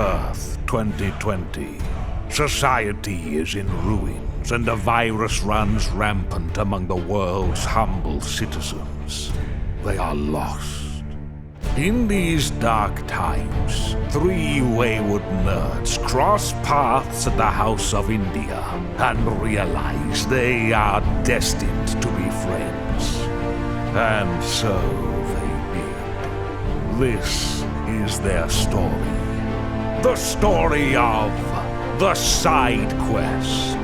Earth 2020. Society is in ruins, and a virus runs rampant among the world's humble citizens. They are lost. In these dark times, three wayward nerds cross paths at the House of India and realize they are destined to be friends. And so they did. This is their story. The story of the Side Quest.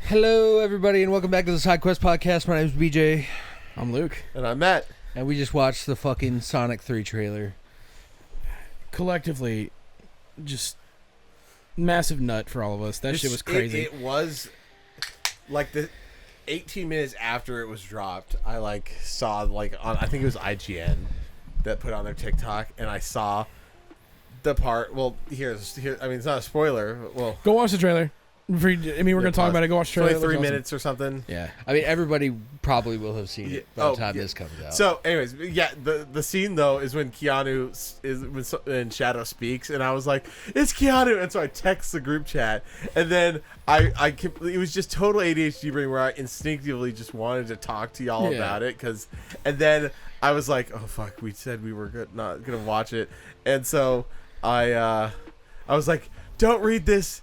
Hello, everybody, and welcome back to the Side Quest podcast. My name is BJ. I'm Luke. And I'm Matt. And we just watched the fucking Sonic 3 trailer. Collectively, just massive nut for all of us. That shit was crazy. It was like the 18 minutes after it was dropped, I saw on, I think it was IGN that put on their TikTok, and I saw the part. Well, here. I mean, it's not a spoiler. Well, Go watch the trailer. We're going to talk about it. Go watch the trailer. 23 minutes or something. Yeah. I mean, everybody probably will have seen it by the time this comes out. So, anyways, yeah, the scene, though, is when Keanu when Shadow speaks, and I was like, it's Keanu! And so I text the group chat, and then it was just total ADHD brain where I instinctively just wanted to talk to y'all about it, and then I was like, oh, fuck, we said we were not going to watch it, and so I was like, don't read this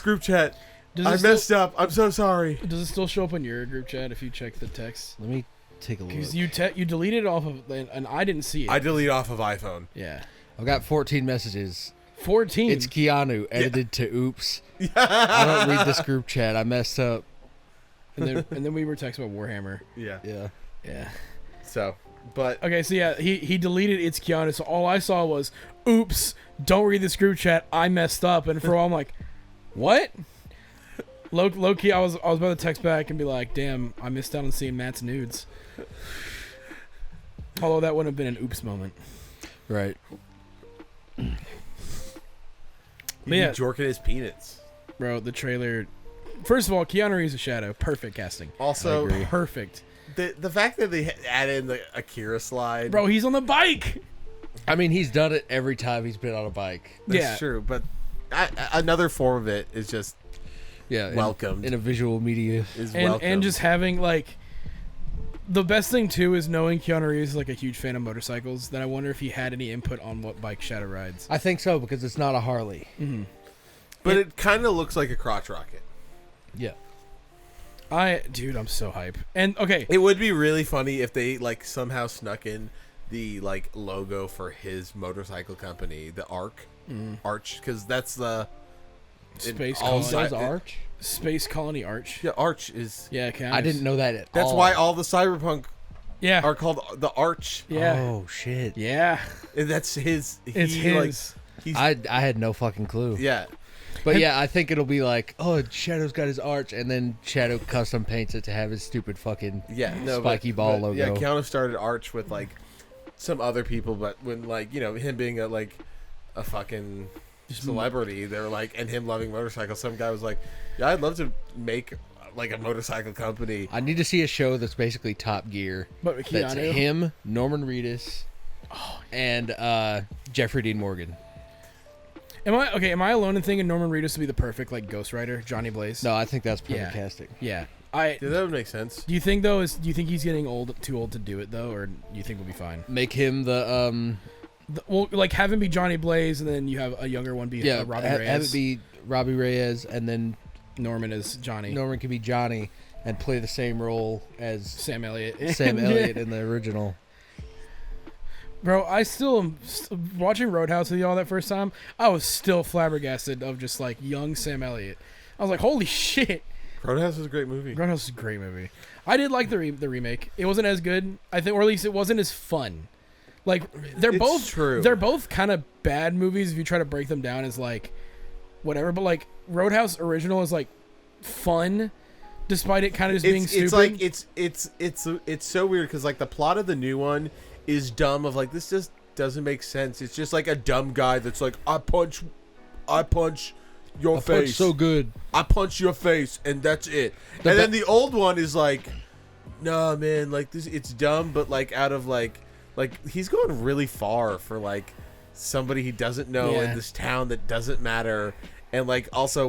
group chat. I messed up. I'm so sorry. Does it still show up in your group chat if you check the text? Let me take a look. Because you deleted it off of, and I didn't see it. I delete off of iPhone. Yeah. I've got 14 messages. 14? It's Keanu, edited to oops. I don't read this group chat. I messed up. And then we were texting about Warhammer. Yeah. Yeah. So, but... Okay, so yeah, he deleted it's Keanu, so all I saw was, oops, don't read this group chat, I messed up. And for a while I'm like, what? Low key, I was about to text back and be like, damn, I missed out on seeing Matt's nudes. Although that wouldn't have been an oops moment. Right. He'd But be yeah, jorking his peanuts. bro, the trailer. First of all, Keanu Reeves' Shadow, perfect casting. Also, Perfect. the fact that they add in the Akira slide. Bro, he's on the bike. I mean, he's done it every time he's been on a bike. That's true, but another form of it is just welcomed. In a visual media. And just having, the best thing, too, is knowing Keanu Reeves is, a huge fan of motorcycles, that I wonder if he had any input on what bike Shadow rides. I think so, because it's not a Harley. Mm-hmm. But it kind of looks like a crotch rocket. Yeah. Dude, I'm so hype. And, okay. It would be really funny if they, somehow snuck in the, logo for his motorcycle company, the Arch, because that's the... Space Also Colony. Arch? Space Colony Arch. Yeah, Arch is... Yeah, Keanu's. I didn't know that at all. That's why all the cyberpunk Yeah. are called the Arch. Yeah. Oh, shit. Yeah. And that's his... It's his. I had no fucking clue. Yeah. But yeah, I think it'll be Shadow's got his arch, and then Shadow custom paints it to have his stupid fucking spiky ball logo. Yeah, Keanu started Arch with, some other people, but when, him being a fucking... celebrity, they were and him loving motorcycles, some guy was like, yeah, I'd love to make a motorcycle company. I need to see a show that's basically Top Gear. But That's Keanu. him, Norman Reedus, and Jeffrey Dean Morgan. Am I alone in thinking Norman Reedus would be the perfect Ghost Rider, Johnny Blaze? No, I think that's perfect casting. Yeah. Yeah, that would make sense. Do you think he's getting too old to do it though, or do you think we'll be fine? Make him the have him be Johnny Blaze, and then you have a younger one be Robbie Reyes. Have it be Robbie Reyes, and then Norman is Johnny. Norman can be Johnny and play the same role as Sam Elliott. in the original. Bro, I still am watching Roadhouse with y'all that first time. I was still flabbergasted of just young Sam Elliott. I was like, holy shit. Roadhouse is a great movie. Roadhouse is a great movie. I did like the remake. It wasn't as good, I think, or at least it wasn't as fun. They're both kind of bad movies if you try to break them down as whatever. But Roadhouse original is fun, despite it kind of just being stupid. It's so weird because the plot of the new one is dumb. Of this just doesn't make sense. It's just a dumb guy that's I punch your face. So good. I punch your face, and that's it. And then the old one is like, nah, man, like this, it's dumb, but like out of like he's going really far for like somebody he doesn't know in this town that doesn't matter. And like also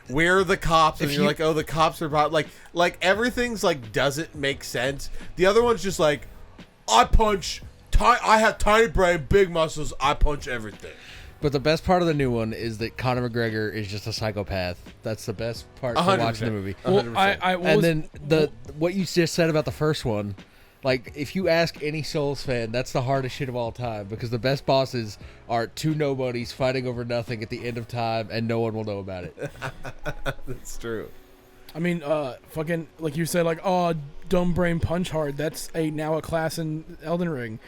where are the cops? And you're like, oh, the cops are about like everything's like doesn't make sense. The other one's just like, I have tiny brain, big muscles. I punch everything. But the best part of the new one is that Conor McGregor is just a psychopath. That's the best part of watching the movie. Well, what you just said about the first one, like if you ask any Souls fan, that's the hardest shit of all time because the best bosses are two nobodies fighting over nothing at the end of time, and no one will know about it. That's true. I mean, fucking like you said, like, oh, dumb brain punch hard. That's now a class in Elden Ring,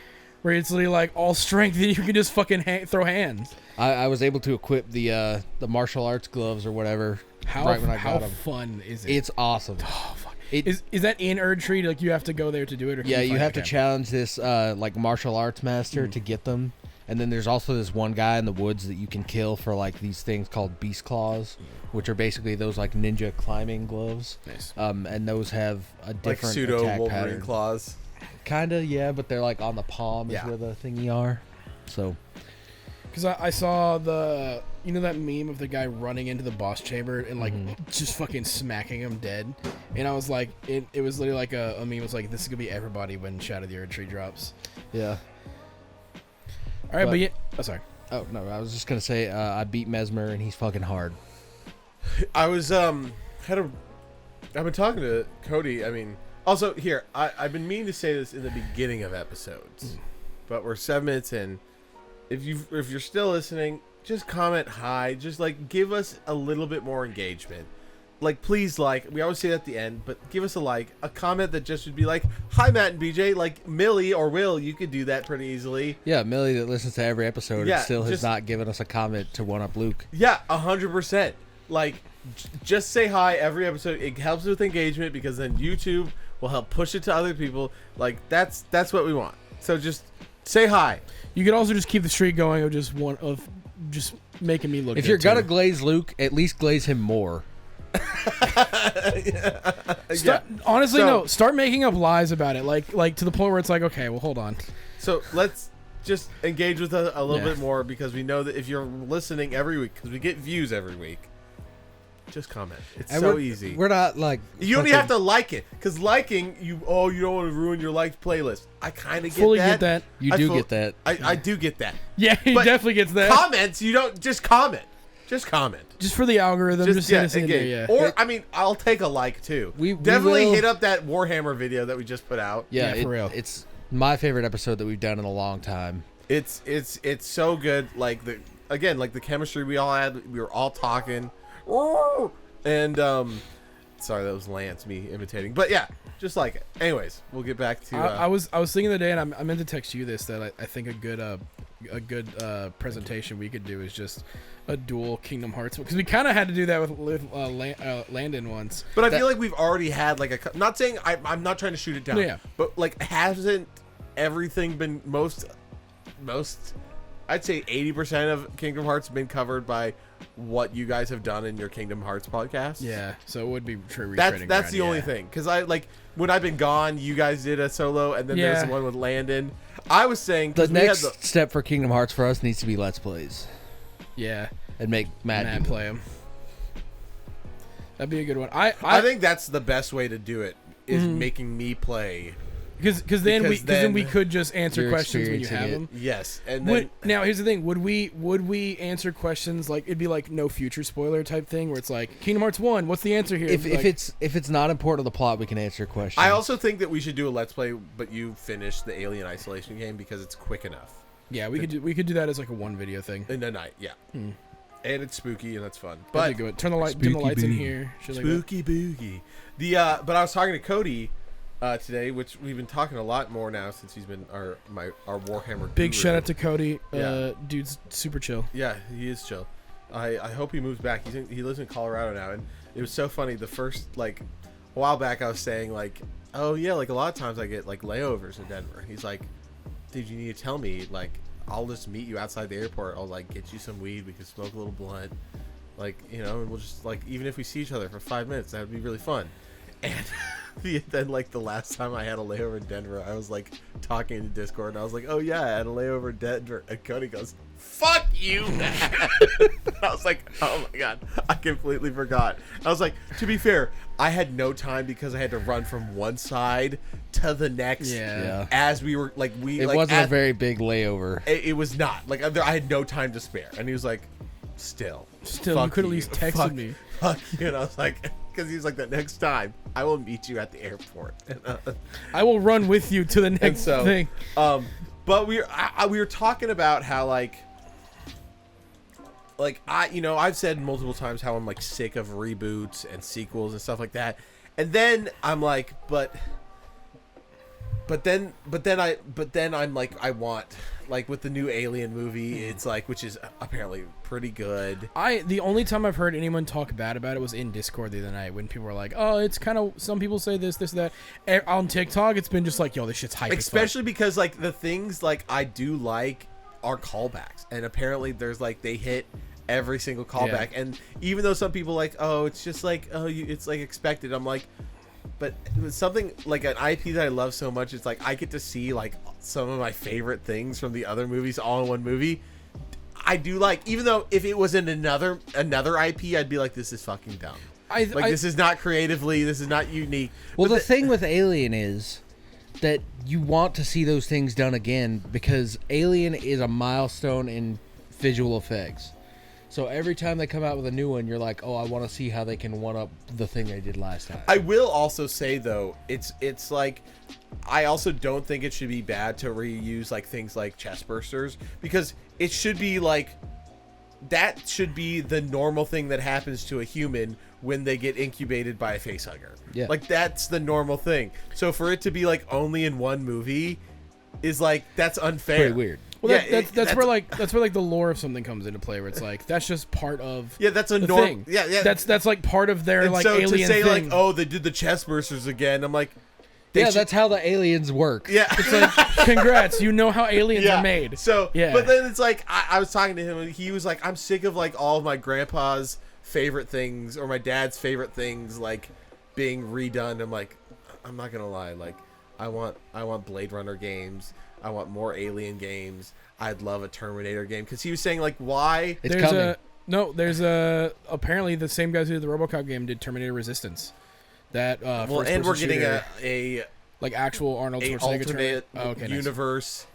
where it's literally like all strength and you can just fucking throw hands. I was able to equip the martial arts gloves or whatever. How fun is it? It's awesome. Oh, fuck. Is that in Erdtree? Like you have to go there to do it? Or can you have to challenge this like martial arts master to get them. And then there's also this one guy in the woods that you can kill for like these things called beast claws, which are basically those like ninja climbing gloves. Nice. And those have a different like pseudo attack Wolverine pattern. Claws. Kinda, yeah, but they're like on the palm is where the thingy are. So, because I saw that meme of the guy running into the boss chamber and like just fucking smacking him dead, and I was like, it was literally like a meme. Was like, this is gonna be everybody when Shadow of the Erdtree drops. Yeah. All right, but yeah. Oh, sorry. Oh no, I was just gonna say I beat Mesmer and he's fucking hard. I was I've been talking to Cody. I mean, also here I've been meaning to say this in the beginning of episodes, but we're 7 minutes in. If you're still listening, just comment hi. Just like give us a little bit more engagement. Like please, like we always say that at the end, but give us a comment that just would be like, hi Matt and BJ. Like Millie or Will, you could do that pretty easily. Yeah, Millie that listens to every episode and still has not given us a comment to one up Luke. Yeah, 100%. Like just say hi every episode. It helps with engagement because then YouTube will help push it to other people. Like that's what we want. So just say hi. You could also just keep the streak going of just making me look. If you're gonna glaze Luke, at least glaze him more. Honestly, no. Start making up lies about it, like to the point where it's like, okay, well, hold on. So let's just engage with us a little bit more because we know that if you're listening every week, because we get views every week, just comment. It's so easy. We're not like you don't even have to like it because liking you don't want to ruin your liked playlist. I kind of get that. You do get that. I do get that. Yeah, he definitely gets that. Comments, you don't just comment. Just comment. Just for the algorithm. Just engage. Or I mean, I'll take a like too. We definitely hit up that Warhammer video that we just put out. Yeah, for real. It's my favorite episode that we've done in a long time. It's so good. Like the chemistry we all had. We were all talking. And sorry, that was Lance me imitating. But yeah, just like it. Anyways, we'll get back to. I was thinking the day, and I meant to text you this that I think a good presentation we could do is just a dual Kingdom Hearts, because we kind of had to do that with Landon once. But I feel like we've already had like a. Not saying I'm not trying to shoot it down. Yeah. But like, hasn't everything been most? I'd say 80% of Kingdom Hearts been covered by what you guys have done in your Kingdom Hearts podcast. Yeah, so it would be true. That's the only thing, because I like when I've been gone, you guys did a solo, and then there's the one with Landon. I was saying the next step for Kingdom Hearts for us needs to be Let's Plays. Yeah, and make Matt play them. That'd be a good one. I think that's the best way to do it is making me play. Because then we could just answer questions when you have them. Yes, and then now here's the thing: would we answer questions like it'd be like no future spoiler type thing where it's like Kingdom Hearts 1, what's the answer here? If it's not important to the plot, we can answer questions. I also think that we should do a Let's Play, but you finish the Alien Isolation game because it's quick enough. Yeah, we could do that as like a one video thing in the night. Yeah, and it's spooky and that's fun. But turn the dim the lights in here. Spooky boogie. But I was talking to Cody. Today, which we've been talking a lot more now since he's been our Warhammer big guru. Shout out to Cody. Dude's super chill. Yeah, he is chill. I hope he moves back. He lives in Colorado now, and it was so funny. The first a while back, I was saying like, oh yeah, like a lot of times I get like layovers in Denver. He's like, dude, you need to tell me, like, I'll just meet you outside the airport. I'll like get you some weed. We can smoke a little blunt. Like, you know, and we'll just like even if we see each other for 5 minutes, that would be really fun. And then like the last time I had a layover in Denver, I was like talking in Discord, and I was like, "Oh yeah, I had a layover in Denver," and Cody goes, "Fuck you, man." I was like, "Oh my god, I completely forgot." I was like, to be fair, I had no time because I had to run from one side to the next. Yeah. As we were like, It wasn't a very big layover. It was not like I had no time to spare, and he was like, "Still, you could at least texted me." Fuck you, and I was like, because he was like, "The next time, I will meet you at the airport." And, I will run with you to the next thing. But we were talking about how like I've said multiple times how I'm like sick of reboots and sequels and stuff like that, and then I'm like, but then I'm like, I want, like, with the new Alien movie, it's like, which is apparently pretty good. The only time I've heard anyone talk bad about it was in Discord the other night when people were like, "Oh, it's kind of, some people say this, that." And on TikTok, it's been just like, "Yo, this shit's hype." Especially because like the things like I do like are callbacks, and apparently there's like they hit every single callback, and even though some people like, "Oh, it's just like, it's like expected," I'm like, but with something like an IP that I love so much, it's like I get to see like some of my favorite things from the other movies all in one movie. I do like, even though if it was in another IP, I'd be like, this is fucking dumb. This is not creatively, this is not unique. Well, the thing with Alien is that you want to see those things done again because Alien is a milestone in visual effects. So every time they come out with a new one, you're like, oh, I want to see how they can one-up the thing they did last time. I will also say, though, it's like, I also don't think it should be bad to reuse like things like chest bursters, because it should be like, that should be the normal thing that happens to a human when they get incubated by a facehugger. Yeah. Like, that's the normal thing. So for it to be like only in one movie is like, that's unfair. Pretty weird. Well, yeah, that's where like the lore of something comes into play, where it's like that's just part of that's a thing. Yeah. That's like part of their and like so alien to say thing. like, oh, they did the chest bursters again. I'm like, that's how the aliens work. Yeah, it's like, congrats, you know how aliens are made. So yeah, but then it's like I was talking to him, and he was like, I'm sick of like all of my grandpa's favorite things or my dad's favorite things like being redone. I'm like, I'm not gonna lie, like I want Blade Runner games. I want more Alien games. I'd love a Terminator game, because he was saying like, why? It's coming. There's apparently the same guys who did the RoboCop game did Terminator Resistance. That and we're getting a like actual Arnold Schwarzenegger alternate universe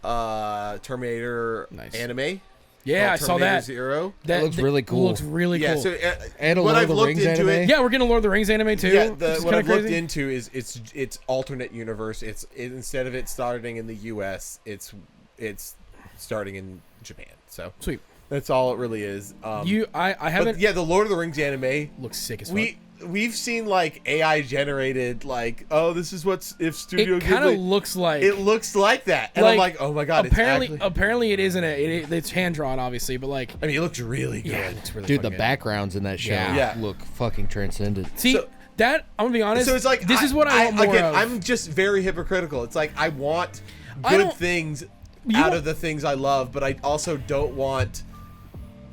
Terminator anime. Yeah, I saw that. Zero. That looks really cool. Looks really cool. Yeah, so and a Lord of the Rings anime. Yeah, we're getting a Lord of the Rings anime too. Yeah, what I've looked into is it's alternate universe. Instead of it starting in the U.S., it's starting in Japan. So sweet. That's all it really is. I haven't. The Lord of the Rings anime looks sick as fuck. We've seen like AI generated, like, oh, this is what's if Studio. It kind of looks like that, and I'm like, oh my god. Apparently it isn't. It's hand drawn, obviously, but like, I mean, it looks really good. Yeah, it's really dude. The good. backgrounds in that show look fucking transcendent. See, that I'm gonna be honest. So it's like this is what I want more of. I'm just very hypocritical. It's like I want good things out of the things I love, but I also don't want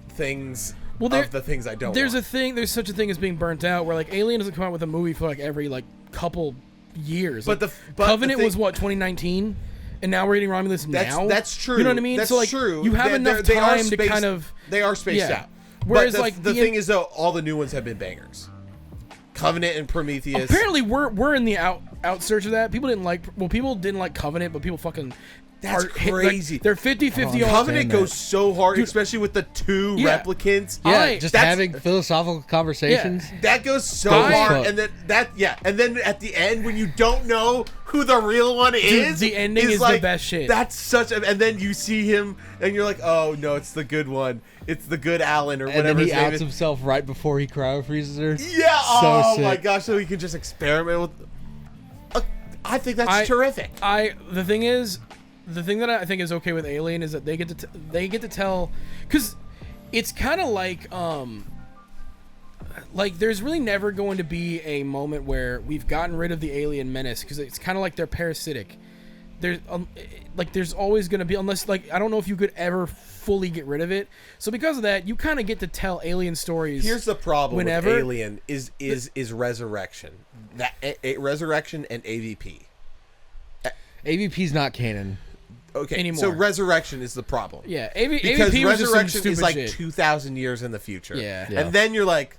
things. Of the things I don't There's want. There's such a thing as being burnt out, where like Alien doesn't come out with a movie for like every like couple years. But like, but Covenant was what, 2019, and now we're getting Romulus now. That's true. You know what I mean? That's so like true. You have enough time to kind of. They are spaced out. Whereas but the thing is though, all the new ones have been bangers. Covenant and Prometheus. Apparently, we're in the out search of that. People didn't like Covenant, but people fucking. That's crazy. They're 50-50 on Covenant goes so hard, especially with the two replicants. Yeah, just having philosophical conversations. Yeah, that goes so hard, and then at the end when you don't know who the real one is, the ending is like, the best shit. That's and then you see him and you're like, oh no, it's the good one. It's the good Alan or whatever. And then he his name outs is. himself right before he cryo freezes her. Yeah. Oh sick. my gosh, so he can just experiment with. I think that's terrific. The thing that I think is okay with Alien is that they get to tell, because it's kind of like there's really never going to be a moment where we've gotten rid of the alien menace, because it's kind of like they're parasitic. there's always going to be, unless like I don't know if you could ever fully get rid of it. So because of that, you kind of get to tell alien stories. Here's the problem whenever. with Alien is resurrection. That resurrection and AVP. AVP's not canon. Okay, anymore. so resurrection is the problem. Yeah, because AVP was just some resurrection is like shit. 2,000 years in the future. Yeah. And then you're like,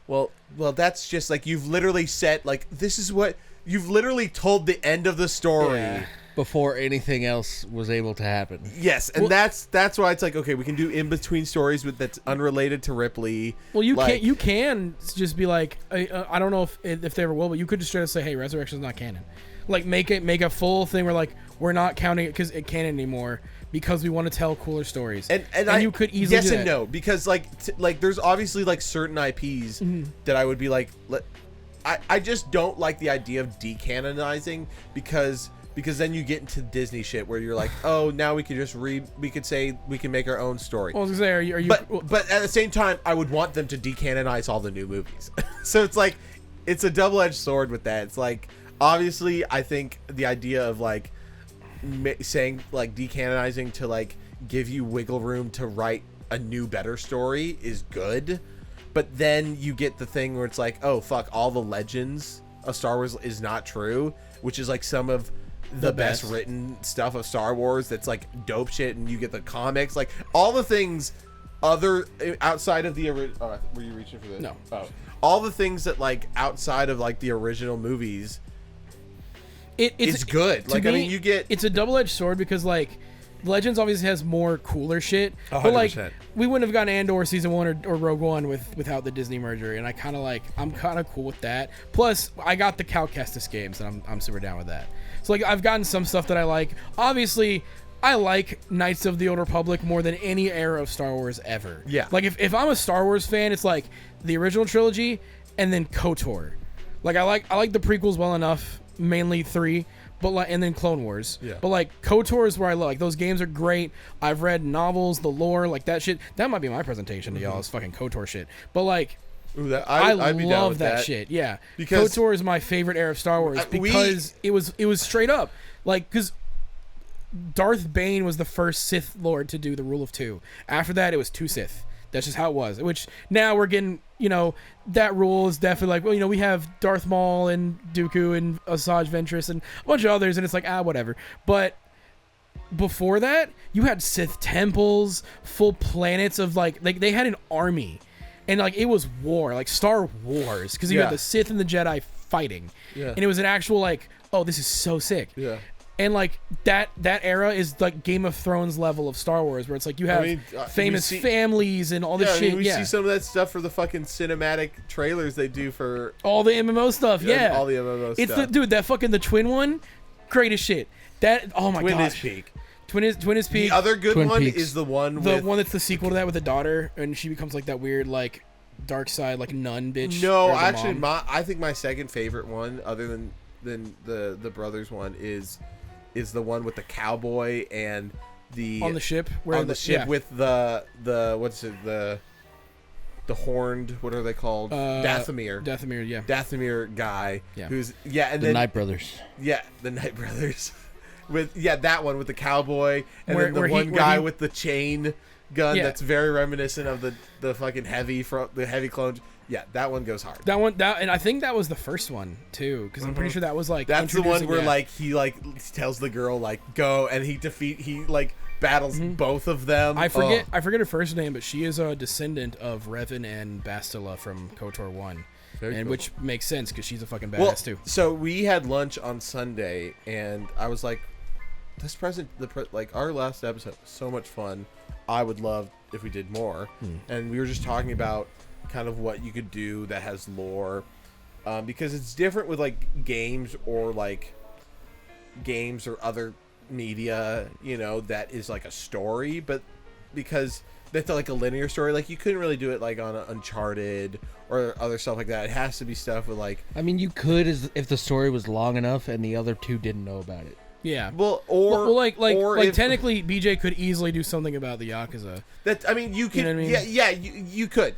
well, that's just like you've literally said like this is what you've literally told the end of the story. Yeah. Before anything else was able to happen. Yes, and that's why it's like okay, we can do in between stories that's unrelated to Ripley. Well, you can just be like I don't know if they ever will, but you could just try to say, hey, Resurrection's not canon. Like make a full thing where like we're not counting it because it canon anymore because we want to tell cooler stories. And you could easily yes do and that. no because like there's obviously like certain IPs that I would be like I just don't like the idea of decanonizing because then you get into Disney shit where you're like, oh, now we could say we can make our own story. Well, I was gonna say, are you but at the same time, I would want them to decanonize all the new movies. So it's like, it's a double-edged sword with that. It's like, obviously, I think the idea of like saying like decanonizing to like give you wiggle room to write a new, better story is good. But then you get the thing where it's like, oh fuck, all the legends of Star Wars is not true, which is like some of the best written stuff of Star Wars that's like dope shit, and you get the comics, like all the things outside of the original. Were you reaching for this? No. Oh, all the things that like outside of like the original movies, it's good. Like me, I mean, you get it's a double-edged sword because like Legends obviously has more cooler shit, 100%. but like we wouldn't have gotten Andor season 1 or Rogue One without the Disney merger, and I'm kind of cool with that. Plus, I got the Cal Kestis games, and I'm super down with that. So like I've gotten some stuff that I like. Obviously, I like Knights of the Old Republic more than any era of Star Wars ever. Yeah. Like if I'm a Star Wars fan, it's like the original trilogy and then KOTOR. Like I like the prequels well enough, mainly 3. But like, and then Clone Wars. Yeah. But like KOTOR is where I like those games are great. I've read novels, the lore, like that shit. That might be my presentation to y'all is fucking KOTOR shit. But like, ooh, I I'd be down love with that shit. Yeah, because KOTOR is my favorite era of Star Wars because it was straight up like because Darth Bane was the first Sith Lord to do the Rule of 2. After that, it was 2 Sith. That's just how it was. Which now we're getting, that rule is definitely like, well, we have Darth Maul and Dooku and Asajj Ventress and a bunch of others, and it's like, whatever. But before that, you had Sith temples, full planets of like they had an army, and like it was war, like Star Wars, because you had the Sith and the Jedi fighting, and it was an actual like, oh, this is so sick. Yeah. And like that era is like Game of Thrones level of Star Wars, where it's like you have famous families and all this shit. We see some of that stuff for the fucking cinematic trailers they do for all the MMO stuff. Yeah, all the MMO stuff. It's that fucking the twin one, great as shit. That oh my god, Twin is peak. Twin is peak. The other good Twin one Peaks. is the one that's the sequel to that with the daughter, and she becomes like that weird like dark side like nun bitch. No, or the actually, mom. I think my second favorite one, other than the brothers one, is the one with the cowboy and the on the ship with the what's it the horned, what are they called? Dathomir, yeah. Dathomir guy, Yeah. who's and The then Knight Brothers. the Knight Brothers with that one with the cowboy and Where- then the where one he- guy with the chain gun Yeah. that's very reminiscent of the fucking heavy clone. Yeah, that one goes hard. And I think that was the first one too, because I'm pretty sure that was like That's the one where introducing- like he like tells the girl like go, and he like battles both of them. I forget her first name, but she is a descendant of Revan and Bastila from KOTOR 1. Very cool. Which makes sense because she's a fucking badass too. So we had lunch on Sunday, and I was like, like our last episode was so much fun. I would love if we did more. And we were just talking about kind of what you could do that has lore, because it's different with like games or other media, that is like a story, but because that's like a linear story, like you couldn't really do it like on Uncharted or other stuff like that. It has to be stuff with like, I mean, you could if the story was long enough and the other two didn't know about it. Yeah. Or technically, BJ could easily do something about the Yakuza. That, I mean, you could, know what I mean? yeah, you could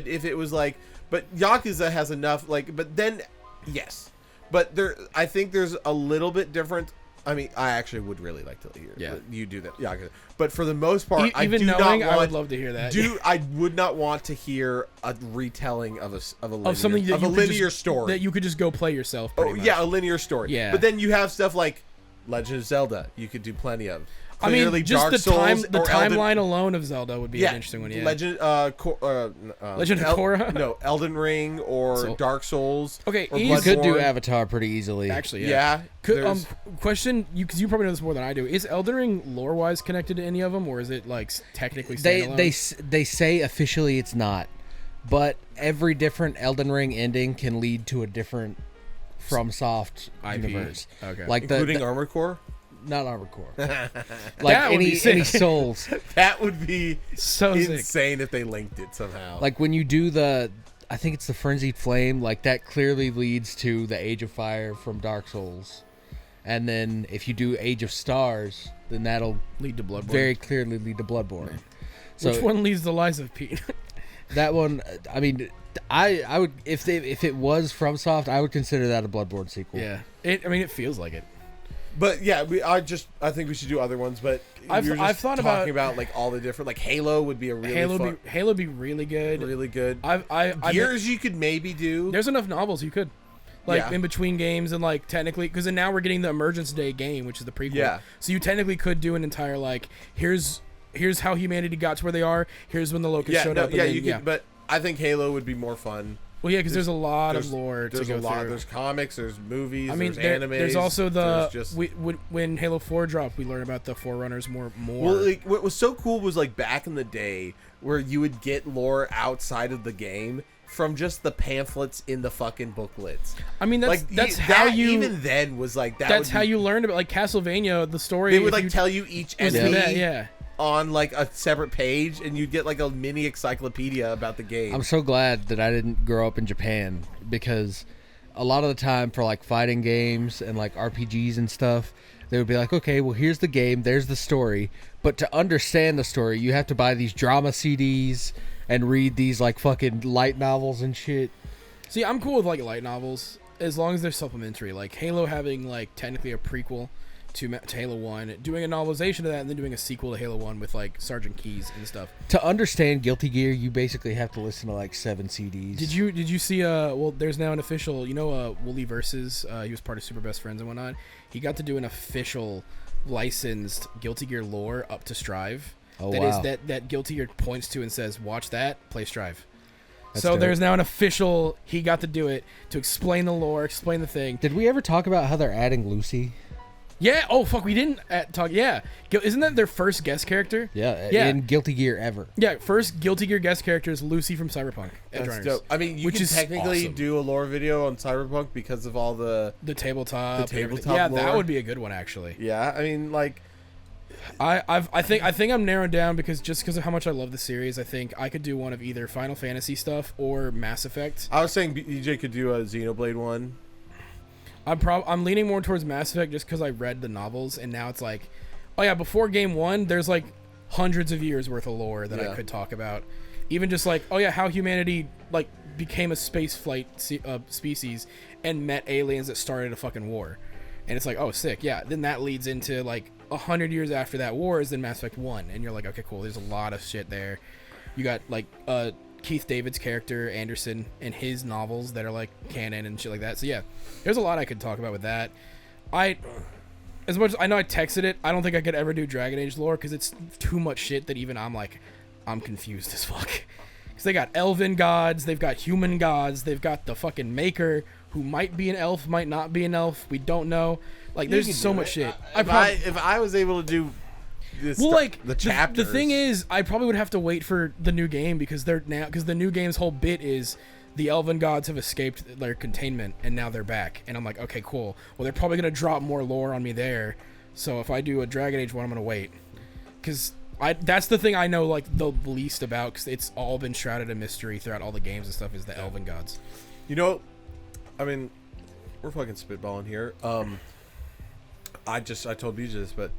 if it was like, but Yakuza has enough, like, but then, yes, but I think there's a little bit different I mean, I actually would really like to hear Yeah. you do that. Yeah, but for the most part, I Even do knowing, not want, I would love to hear that. I would not want to hear a retelling of a linear, of something that of you a could linear just, story that you could just go play yourself. Pretty much. yeah, a linear story. Yeah. But then you have stuff like Legend of Zelda. You could do plenty of. I mean, Clearly, just Dark the Souls timeline alone of Zelda would be yeah, an interesting one. Yeah. Legend, Legend of Korra? No, Elden Ring or Dark Souls. Okay, or You could do Bloodborne. Avatar pretty easily. Actually, Yeah. Could, question, because you probably know this more than I do. Is Elden Ring lore-wise connected to any of them, or is it like technically standalone? They say officially it's not, but every different Elden Ring ending can lead to a different FromSoft IP. universe. Okay. Like Including Armored Core? not Armored Core. Like That would be sick. any Souls. That would be So sick. insane if they linked it somehow. Like when you do I think it's the Frenzied Flame, like that clearly leads to the Age of Fire from Dark Souls. And then if you do Age of Stars, then that'll Lead to Bloodborne. very clearly lead to Bloodborne. So Which one leads the lies of Pete? that one, I mean, I would if it was FromSoft, I would consider that a Bloodborne sequel. Yeah. It feels like it. But yeah, I think we should do other ones. But I've thought talking about like all the different, like Halo would be a really fun, Halo be really good. really good. Gears you could maybe do. There's enough novels you could. Like Yeah. in between games and like technically, because now we're getting the Emergence Day game, which is the prequel. Yeah. So you technically could do an entire like here's how humanity got to where they are. Here's when the locusts showed up. And then, you could. But I think Halo would be more fun. Well, yeah, because there's a lot of lore to There's go a lot. through. There's comics. There's movies. I mean, there's anime. there's also the just, when Halo 4 dropped, we learned about the Forerunners more. Well, like what was so cool was like back in the day where you would get lore outside of the game from just the pamphlets in the fucking booklets. I mean, that's how you even then was like that. That's how you learned about like Castlevania. The story They would like tell you each enemy. Yeah. On like a separate page, and you'd get like a mini encyclopedia about the game. I'm so glad that I didn't grow up in Japan, because a lot of the time for like fighting games and like RPGs and stuff, they would be like, okay, well here's the game, there's the story, but to understand the story you have to buy these drama CDs and read these like fucking light novels and shit. See, I'm cool with like light novels as long as they're supplementary. Like Halo having like technically a prequel to Halo 1, doing a novelization of that, and then doing a sequel to Halo 1 with like Sergeant Keys and stuff. To understand Guilty Gear, you basically have to listen to like 7 CDs. Did you see well there's now an official, Wooly Versus, he was part of Super Best Friends and whatnot. He got to do an official licensed Guilty Gear lore up to Strive. Oh, that wow. is that Guilty Gear points to and says, watch that, play Strive. That's so dope. there's now an official, he got to do it to explain the lore, explain the thing. Did we ever talk about how they're adding Lucy? Yeah. Oh fuck, we didn't talk. Yeah, isn't that their first guest character? Yeah. In Guilty Gear ever. Yeah, first Guilty Gear guest character is Lucy from Cyberpunk. That's dope. I mean, you can technically do a lore video on Cyberpunk because of all the tabletop. tabletop lore. That lore. would be a good one actually. Yeah, I mean, like, I think I'm narrowed down because of how much I love the series. I think I could do one of either Final Fantasy stuff or Mass Effect. I was saying BJ could do a Xenoblade one. I'm leaning more towards Mass Effect just because I read the novels, and now it's like, oh yeah, before game 1, there's like hundreds of years worth of lore that I could talk about. Even just like, oh yeah, how humanity like became a space flight species and met aliens that started a fucking war, and it's like, oh sick, yeah. Then that leads into like 100 years after that war is then Mass Effect 1, and you're like, okay, cool. There's a lot of shit there. You got like Keith David's character Anderson and his novels that are like canon and shit like that. So yeah, there's a lot I could talk about with that. As much as I know I texted it, I don't think I could ever do Dragon Age lore because it's too much shit that even I'm confused as fuck. Because they got elven gods, they've got human gods, they've got the fucking Maker who might be an elf, might not be an elf. We don't know. Like there's so much shit. If I was able to do this, well, like the chapters. The thing is, I probably would have to wait for the new game because the new game's whole bit is the elven gods have escaped their containment and now they're back. And I'm like, okay, cool. Well, they're probably gonna drop more lore on me there. So if I do a Dragon Age one, I'm gonna wait because that's the thing I know like the least about because it's all been shrouded in mystery throughout all the games and stuff is the elven gods. You know, I mean, we're fucking spitballing here. I told BJ this, but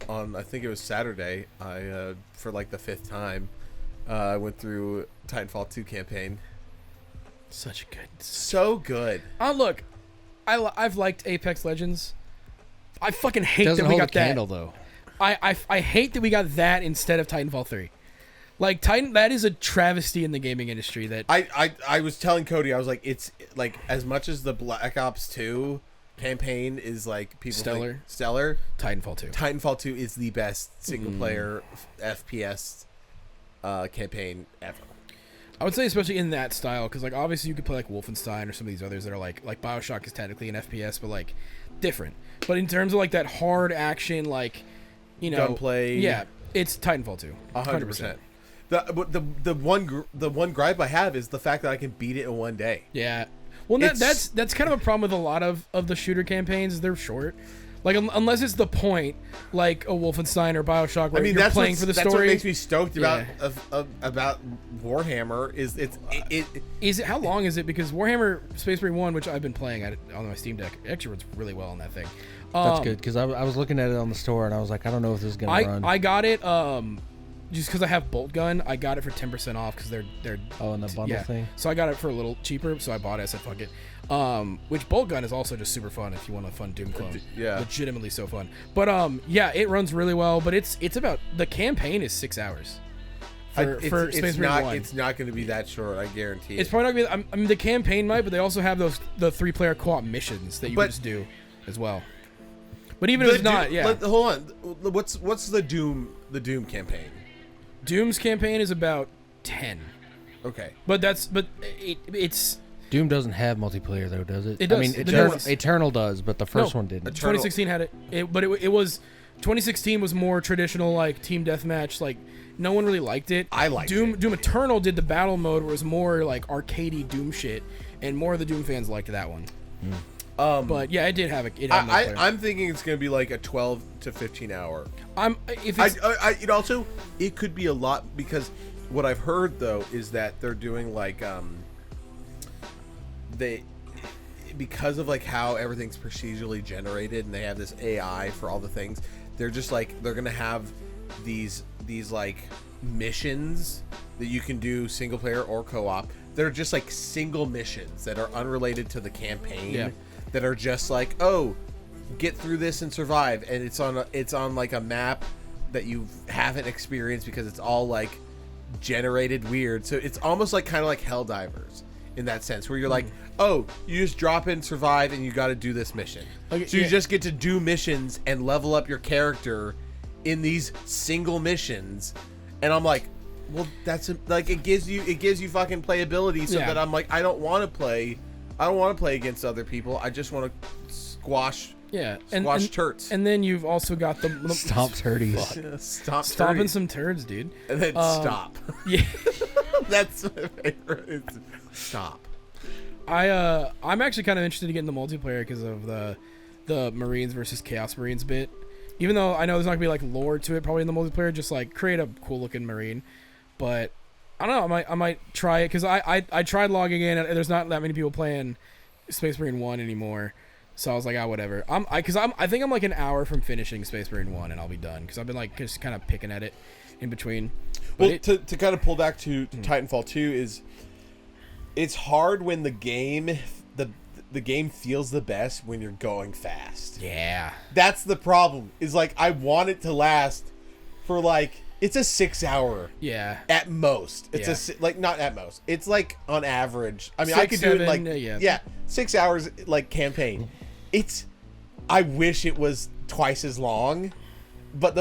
on I think it was Saturday, I for like the 5th time, I went through Titanfall 2 campaign. So good. So good. Look, I've liked Apex Legends. I fucking hate Doesn't that we hold got a candle though. I hate that we got that instead of Titanfall 3. Like that is a travesty in the gaming industry. That I was telling Cody, I was like, it's like as much as the Black Ops 2 campaign is like people stellar. Titanfall 2 is the best single player FPS campaign ever. I would say especially in that style, because like obviously you could play like Wolfenstein or some of these others that are like BioShock is technically an FPS, but like different. But in terms of like that hard action, like gunplay, yeah, it's Titanfall 2, 100%. The one gripe I have is the fact that I can beat it in one day. Yeah, well that's kind of a problem with a lot of the shooter campaigns. They're short. Like unless it's the point, like a Wolfenstein or BioShock, where you're playing for the story. That's what makes me stoked about Warhammer. Is how long is it? Because Warhammer Space Marine 1, which I've been playing on my Steam Deck, actually runs really well on that thing. That's good because I was looking at it on the store and I was like, I don't know if this is gonna run. I got it just because I have Bolt Gun. I got it for 10% off because they're in the bundle thing. So I got it for a little cheaper, so I bought it. I said fuck it. Which Bolt Gun is also just super fun if you want a fun Doom clone. Yeah, legitimately so fun. But yeah, it runs really well. But it's about the campaign is 6 hours. For Space Marine 1. It's not going to be that short, I guarantee. It's probably not going to be. I mean, the campaign might, but they also have the 3-player co-op missions that you can just do as well. But even if it's not, hold on. What's the Doom campaign? Doom's campaign is about 10. Okay. But it's Doom doesn't have multiplayer though, does it? It does. I mean, Eternal does, but the first one didn't. 2016 had it. But it was 2016 was more traditional, like team deathmatch. Like no one really liked it. I liked Doom. it. Doom Eternal did the battle mode, where it was more like arcadey Doom shit, and more of the Doom fans liked that one. But yeah, it did have it. I'm thinking it's going to be like a 12 to 15 hour. It could be a lot, because what I've heard though is that they're doing like because of like how everything's procedurally generated and they have this AI for all the things, they're just like they're going to have these like missions that you can do single player or co-op. They're just like single missions that are unrelated to the campaign. Yeah. That are just like, oh, get through this and survive, and it's on like a map that you haven't experienced because it's all like generated weird. So it's almost like kind of like Helldivers in that sense, where you're like, oh, you just drop in, survive, and you got to do this mission. Okay, so you just get to do missions and level up your character in these single missions, and I'm like, well, that's like it gives you fucking playability, so that I'm like, I don't want to play against other people. I just want to squash turds. And then you've also got the stomp turdies. Stomping some turds, dude. And then stop. Yeah. That's my favorite. It's stop. I'm actually kind of interested to get in the multiplayer because of the Marines versus Chaos Marines bit. Even though I know there's not gonna be like lore to it probably in the multiplayer, just like create a cool looking Marine. But I don't know. I might try it because I tried logging in and there's not that many people playing Space Marine 1 anymore. So I was like, whatever. I think I'm like an hour from finishing Space Marine 1 and I'll be done because I've been like just kind of picking at it in between. But to kind of pull back to Titanfall 2 is it's hard when the game feels the best when you're going fast. Yeah. That's the problem. Is like I want it to last for like. It's a 6 hour. Yeah. At most. It's not at most. It's like on average. I mean, 6, I could 7, do it like 6 hours like campaign. I wish it was twice as long, but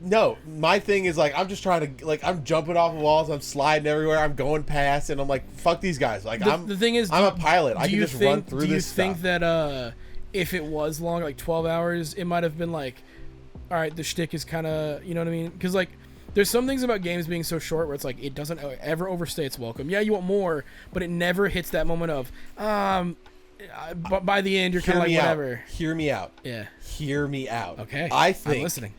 no. My thing is like I'm just trying to I'm jumping off of walls. I'm sliding everywhere. I'm going past, and I'm like, fuck these guys. Like the thing is, I'm a pilot. I can just run through this stuff. Do you think that if it was long, like 12 hours, it might have been like, all right, the shtick is kind of, you know what I mean? Because like, there's some things about games being so short where it's like it doesn't ever overstay its welcome. Yeah, you want more, but it never hits that moment of, but by the end you're kind of like whatever. Hear me out. Yeah. Hear me out. Okay. I'm listening.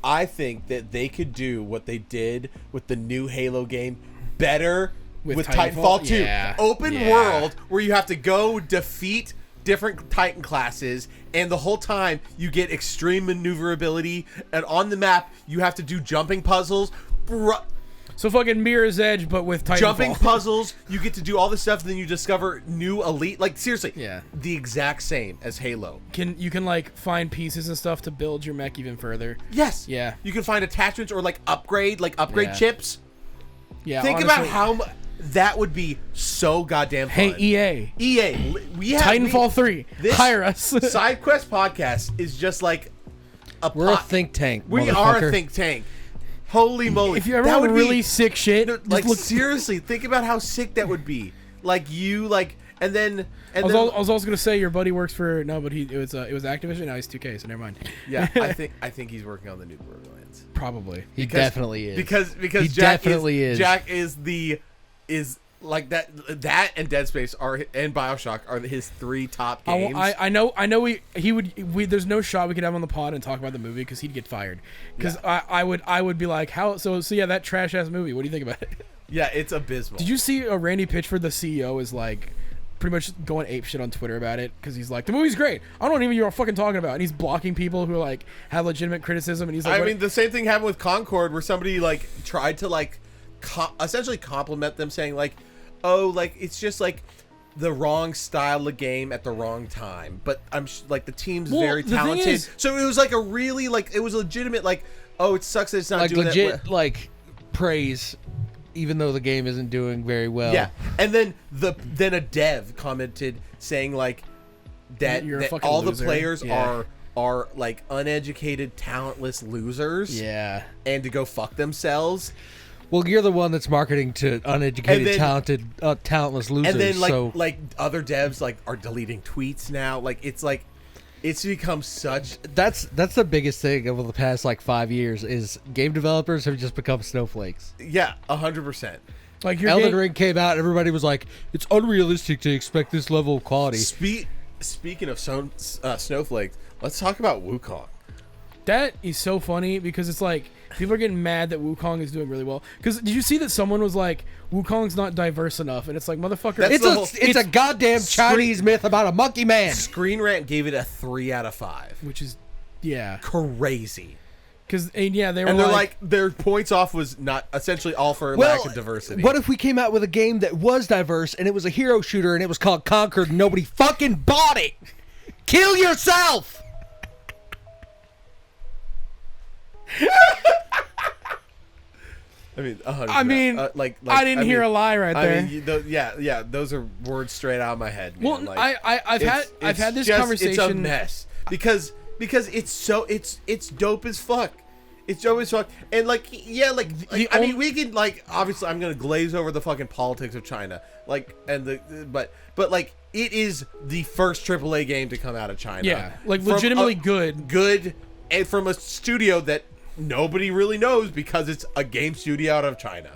I think that they could do what they did with the new Halo game better with Titanfall 2. Yeah. Open world where you have to go defeat different Titan classes, and the whole time you get extreme maneuverability, and on the map you have to do jumping puzzles. So fucking Mirror's Edge, but with Titanfall. Jumping puzzles. You get to do all this stuff, and then you discover new elite. Like seriously, the exact same as Halo. You can like find pieces and stuff to build your mech even further. Yes. Yeah. You can find attachments or like upgrade chips. Yeah. Think honestly, about how that would be so goddamn fun. Hey, EA. Titanfall 3. Hire us. Side Quest podcast is just like we're a think tank. We are a think tank. Holy moly! If you ever want really sick shit, like seriously, think about how sick that would be. Like you like, and then I was also gonna say your buddy works for it was Activision. Now he's 2K, so never mind. Yeah, I think he's working on the new Borderlands. Probably. He definitely is. Because he Jack definitely is. Jack is like that and Dead Space and BioShock are his 3 top games. I know he would there's no shot we could have on the pod and talk about the movie because he'd get fired. Because I would be like, how so yeah, that trash ass movie, what do you think about it? Yeah, it's abysmal. Did you see Randy Pitchford, the CEO, is like pretty much going ape shit on Twitter about it because he's like, the movie's great. I don't even know what you're fucking talking about, and he's blocking people who like have legitimate criticism, and he's like, I mean, the same thing happened with Concord where somebody like tried to like essentially compliment them, saying like, oh, like it's just like the wrong style of game at the wrong time, but I'm like the team's very talented. So it was like a really like it was legitimate like, oh, it sucks that it's not like doing legit that like praise, even though the game isn't doing very well. Yeah, and then a dev commented saying like that all the players are like uneducated, talentless losers. Yeah, and to go fuck themselves. Well, you're the one that's marketing to uneducated, talented, talentless losers. And then like other devs like are deleting tweets now. Like it's become such. That's the biggest thing over the past like 5 years is game developers have just become snowflakes. Yeah, 100%. Like Elden Ring came out, and everybody was like, "It's unrealistic to expect this level of quality." Speaking of snowflakes, let's talk about Wukong. That is so funny because it's like people are getting mad that Wukong is doing really well. Because did you see that someone was like, Wukong's not diverse enough? And it's like, motherfucker, it's a goddamn Chinese myth about a monkey man. Screen Rant gave it a 3 out of 5, which is crazy. Because they're like their points off was not essentially all for lack of diversity. What if we came out with a game that was diverse and it was a hero shooter and it was called Conquered and nobody fucking bought it? Kill yourself. I mean, I didn't hear a lie right there. Yeah, those are words straight out of my head. Man. Well, like, I've had this conversation. It's a mess because it's dope as fuck. It's dope as fuck, and I mean, we can like obviously I'm gonna glaze over the fucking politics of China, but like it is the first AAA game to come out of China. Yeah, like legitimately good, and from a studio that nobody really knows because it's a game studio out of China.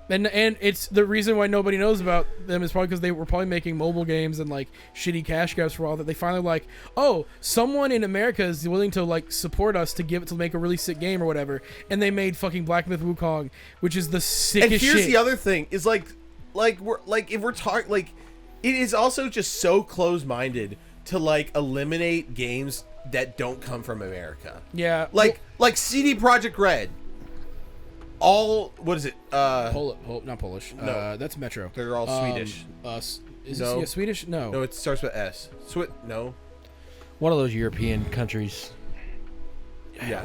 And it's the reason why nobody knows about them is probably because they were probably making mobile games and like shitty cash grabs for a while, that they finally like, oh, someone in America is willing to like support us to make a really sick game or whatever, and they made fucking Black Myth Wukong, which is the sickest shit. And here's the other thing is like we're like if we're talking like it is also just so close-minded to like eliminate games that don't come from America. Yeah, like CD Projekt Red. What is it? Not Polish. No, that's Metro. They're all Swedish. Is this Swedish? No. It starts with S. No. One of those European countries. Yeah.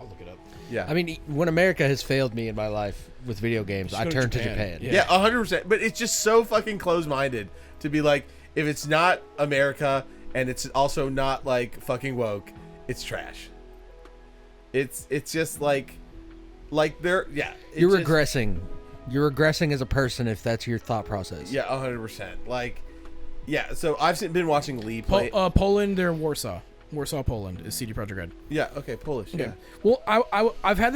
I'll look it up. Yeah. I mean, when America has failed me in my life with video games, I turn to Japan. Yeah, 100%. But it's just so fucking close-minded to be like, if it's not America and it's also not like fucking woke, it's trash. It's just like they're you're regressing. You're regressing as a person if that's your thought process. Yeah, 100%. Like, yeah. So I've been watching Lee play. Poland or Warsaw, Poland is CD Projekt Red. Yeah. Okay. Polish. Okay. Yeah. Well, I've had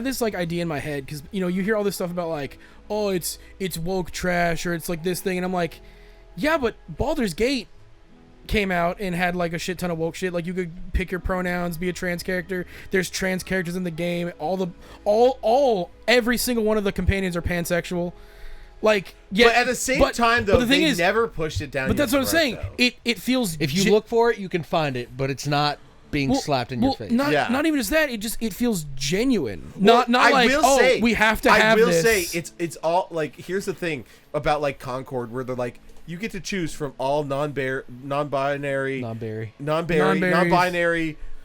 this like idea in my head because you hear all this stuff about like, oh, it's woke trash or it's like this thing, and I'm like, yeah, but Baldur's Gate came out and had like a shit ton of woke shit. Like you could pick your pronouns, be a trans character. There's trans characters in the game. Every single one of the companions are pansexual. Like, yeah. But at the same time, though, they never pushed it down. But that's what I'm saying. It feels. If you look for it, you can find it, but it's not being slapped in your face. Not even just that. It feels genuine. Not like we have to have this. I will say it's all like, here's the thing about like Concord, where they're like, you get to choose from all non-binary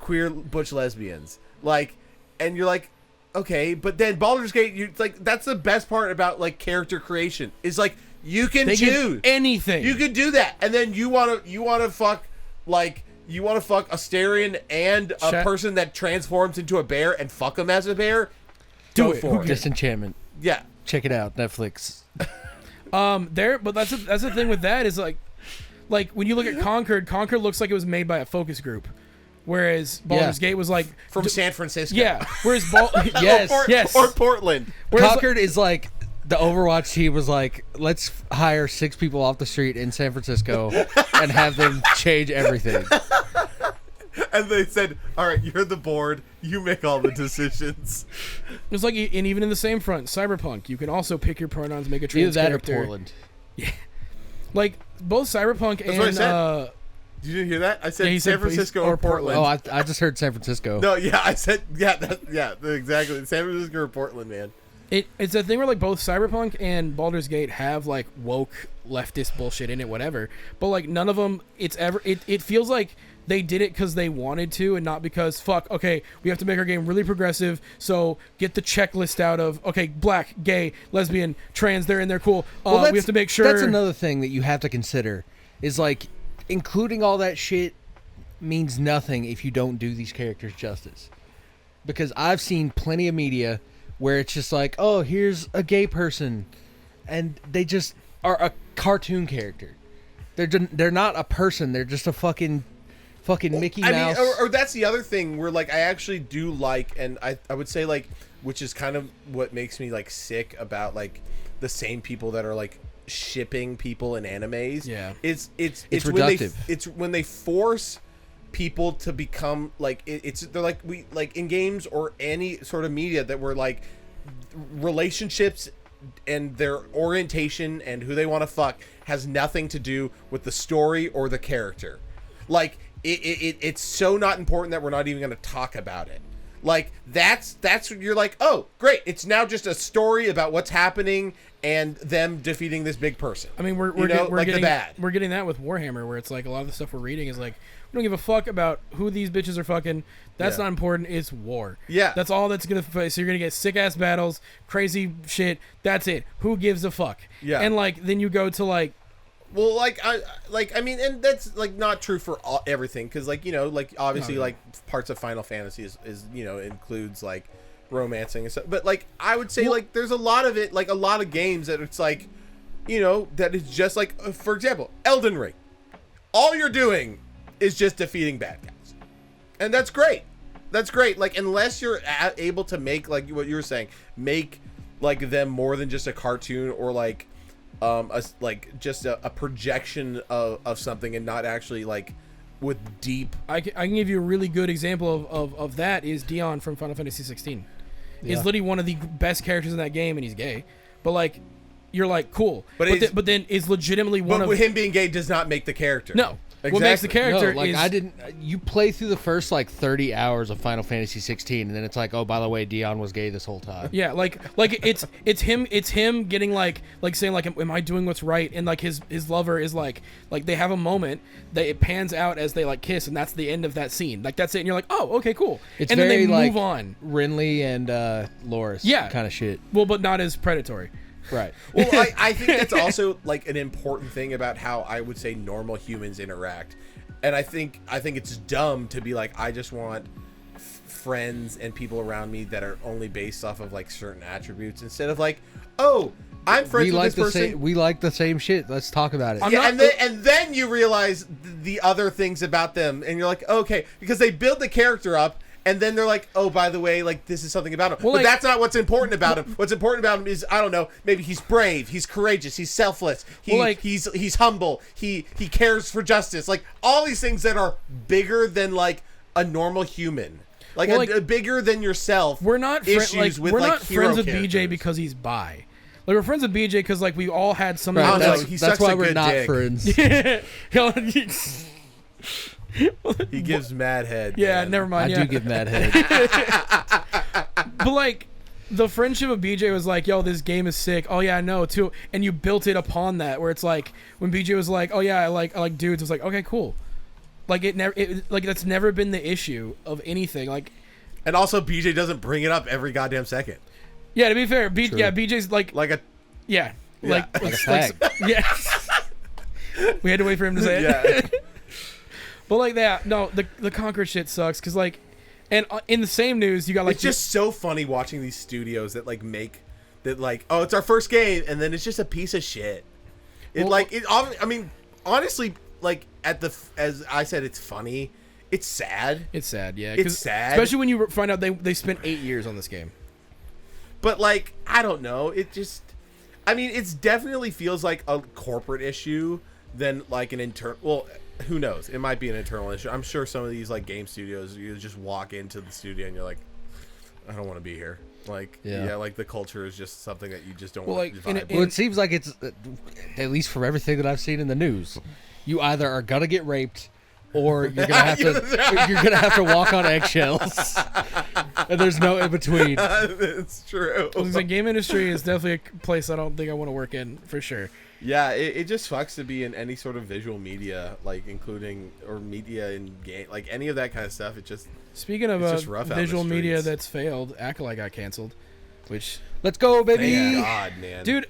queer butch lesbians, like, and you're like, okay, but then Baldur's Gate, you like, that's the best part about like character creation is like you can choose anything. You can do that, and then you want to fuck Astarion and a person that transforms into a bear and fuck him as a bear. Do it. Disenchantment. Yeah, check it out, Netflix. But that's the thing with that is like when you look at Concord looks like it was made by a focus group, whereas Baldur's Gate was like from San Francisco. Yeah, whereas or Portland. Concord is like the Overwatch team was like, let's hire 6 people off the street in San Francisco and have them change everything. And they said, all right, you're the board. You make all the decisions. It's like, and even in the same front, Cyberpunk, you can also pick your pronouns, make a trans character. Either that or Portland. Yeah. Like, both Cyberpunk That's what I said. You didn't hear that? I said San Francisco or Portland. Oh, I just heard San Francisco. No, yeah, I said, exactly. San Francisco or Portland, man. It's a thing where like both Cyberpunk and Baldur's Gate have like woke leftist bullshit in it, whatever. But like none of them, it feels like they did it because they wanted to and not because okay, we have to make our game really progressive, so get the checklist out of okay, black, gay, lesbian, trans, they're in there, cool. We have to make sure. That's another thing that you have to consider is like including all that shit means nothing if you don't do these characters justice. Because I've seen plenty of media where it's just like, oh, here's a gay person, and they just are a cartoon character. They're not a person. They're just a fucking Mickey Mouse. I mean, or that's the other thing where like I actually do like, and I would say like, which is kind of what makes me like sick about like the same people that are like shipping people in animes. Yeah, it's reductive. It's when they force people to become like they're like we like in games or any sort of media that were like relationships and their orientation and who they want to fuck has nothing to do with the story or the character. Like it's so not important that we're not even going to talk about it. Like that's you're like, oh great, it's now just a story about what's happening and them defeating this big person. I mean we're getting that with Warhammer, where it's like a lot of the stuff we're reading is like, we don't give a fuck about who these bitches are fucking. That's not important. It's war. Yeah. That's all that's going to... So you're going to get sick-ass battles, crazy shit. That's it. Who gives a fuck? Yeah. And, like, then you go to, like... Well, I mean, and that's, like, not true for everything. Because, like, you know, like, obviously, like, parts of Final Fantasy is, you know, includes, like, romancing and stuff. But, like, I would say, like, there's a lot of it, like, a lot of games that it's, like, you know, that is just, like, for example, Elden Ring. All you're doing is just defeating bad guys, and that's great. Like, unless you're able to make, like what you were saying, make like them more than just a cartoon or like just a projection of something, and not actually like with deep. I can give you a really good example of that is Dion from Final Fantasy 16. He's literally one of the best characters in that game, and he's gay, but like you're like cool, but then is legitimately one of him being gay does not make the character. No. Exactly. What makes the character is... You play through the first, like, 30 hours of Final Fantasy 16, and then it's like, oh, by the way, Dion was gay this whole time. Yeah, like it's him getting, like saying, like, am I doing what's right? And, like, his lover is, like, they have a moment that it pans out as they, like, kiss, and that's the end of that scene. Like, that's it, and you're like, oh, okay, cool. It's and very, then they move like, on. Renly and Loris kind of shit. Well, but not as predatory. Right. Well, I think that's also like an important thing about how I would say normal humans interact, and I think it's dumb to be like, I just want friends and people around me that are only based off of like certain attributes, instead of like, oh, I'm friends with this person. We like the same shit. Let's talk about it. And then you realize the other things about them, and you're like, okay, because they build the character up. And then they're like, oh, by the way, like, this is something about him. Well, but that's not what's important about him. What's important about him is, I don't know, maybe he's brave, he's courageous, he's selfless, he's humble, he cares for justice. Like, all these things that are bigger than, like, a normal human. Like, a bigger than yourself. We're not issues with, we're like, not friends with characters. BJ because he's bi. Like, we're friends with BJ because, like, we all had some... Right, that's why we're not friends. He gives mad head. Yeah, man. never mind. I do give mad head. But like, the friendship of BJ was like, yo, this game is sick. Oh yeah, I know too. And you built it upon that, where it's like when BJ was like, oh yeah, I like dudes. It was like, okay, cool. Like like that's never been the issue of anything. Like, and also BJ doesn't bring it up every goddamn second. yeah, to be fair, BJ's like a yeah, Yeah. Like a fag. yeah. We had to wait for him to say it. yeah. But like that, no, the Conquer shit sucks because like, and in the same news, you got like It's just so funny watching these studios that like make that like, oh, it's our first game, and then it's just a piece of shit. I mean, honestly, like as I said, it's funny. It's sad. It's sad, yeah. It's sad. Especially when you find out they spent 8 years on this game. But like, I don't know. It just, I mean, it definitely feels like a corporate issue than like an internal. Well, who knows? It might be an internal issue. I'm sure some of these like game studios, you just walk into the studio and you're like, I don't want to be here. Like, yeah, like the culture is just something that you just don't want to vibe with. Well, it seems like it's, at least from everything that I've seen in the news, you either are gonna get raped or you're gonna have to walk on eggshells, and there's no in between. It's true. The game industry is definitely a place I don't think I want to work in for sure. Yeah, it just sucks to be in any sort of visual media, like including or media in game, like any of that kind of stuff. It just Speaking of just rough out in the visual media streets. that's failed, Acolyte got canceled, which Let's go, baby. thank God, man. dude,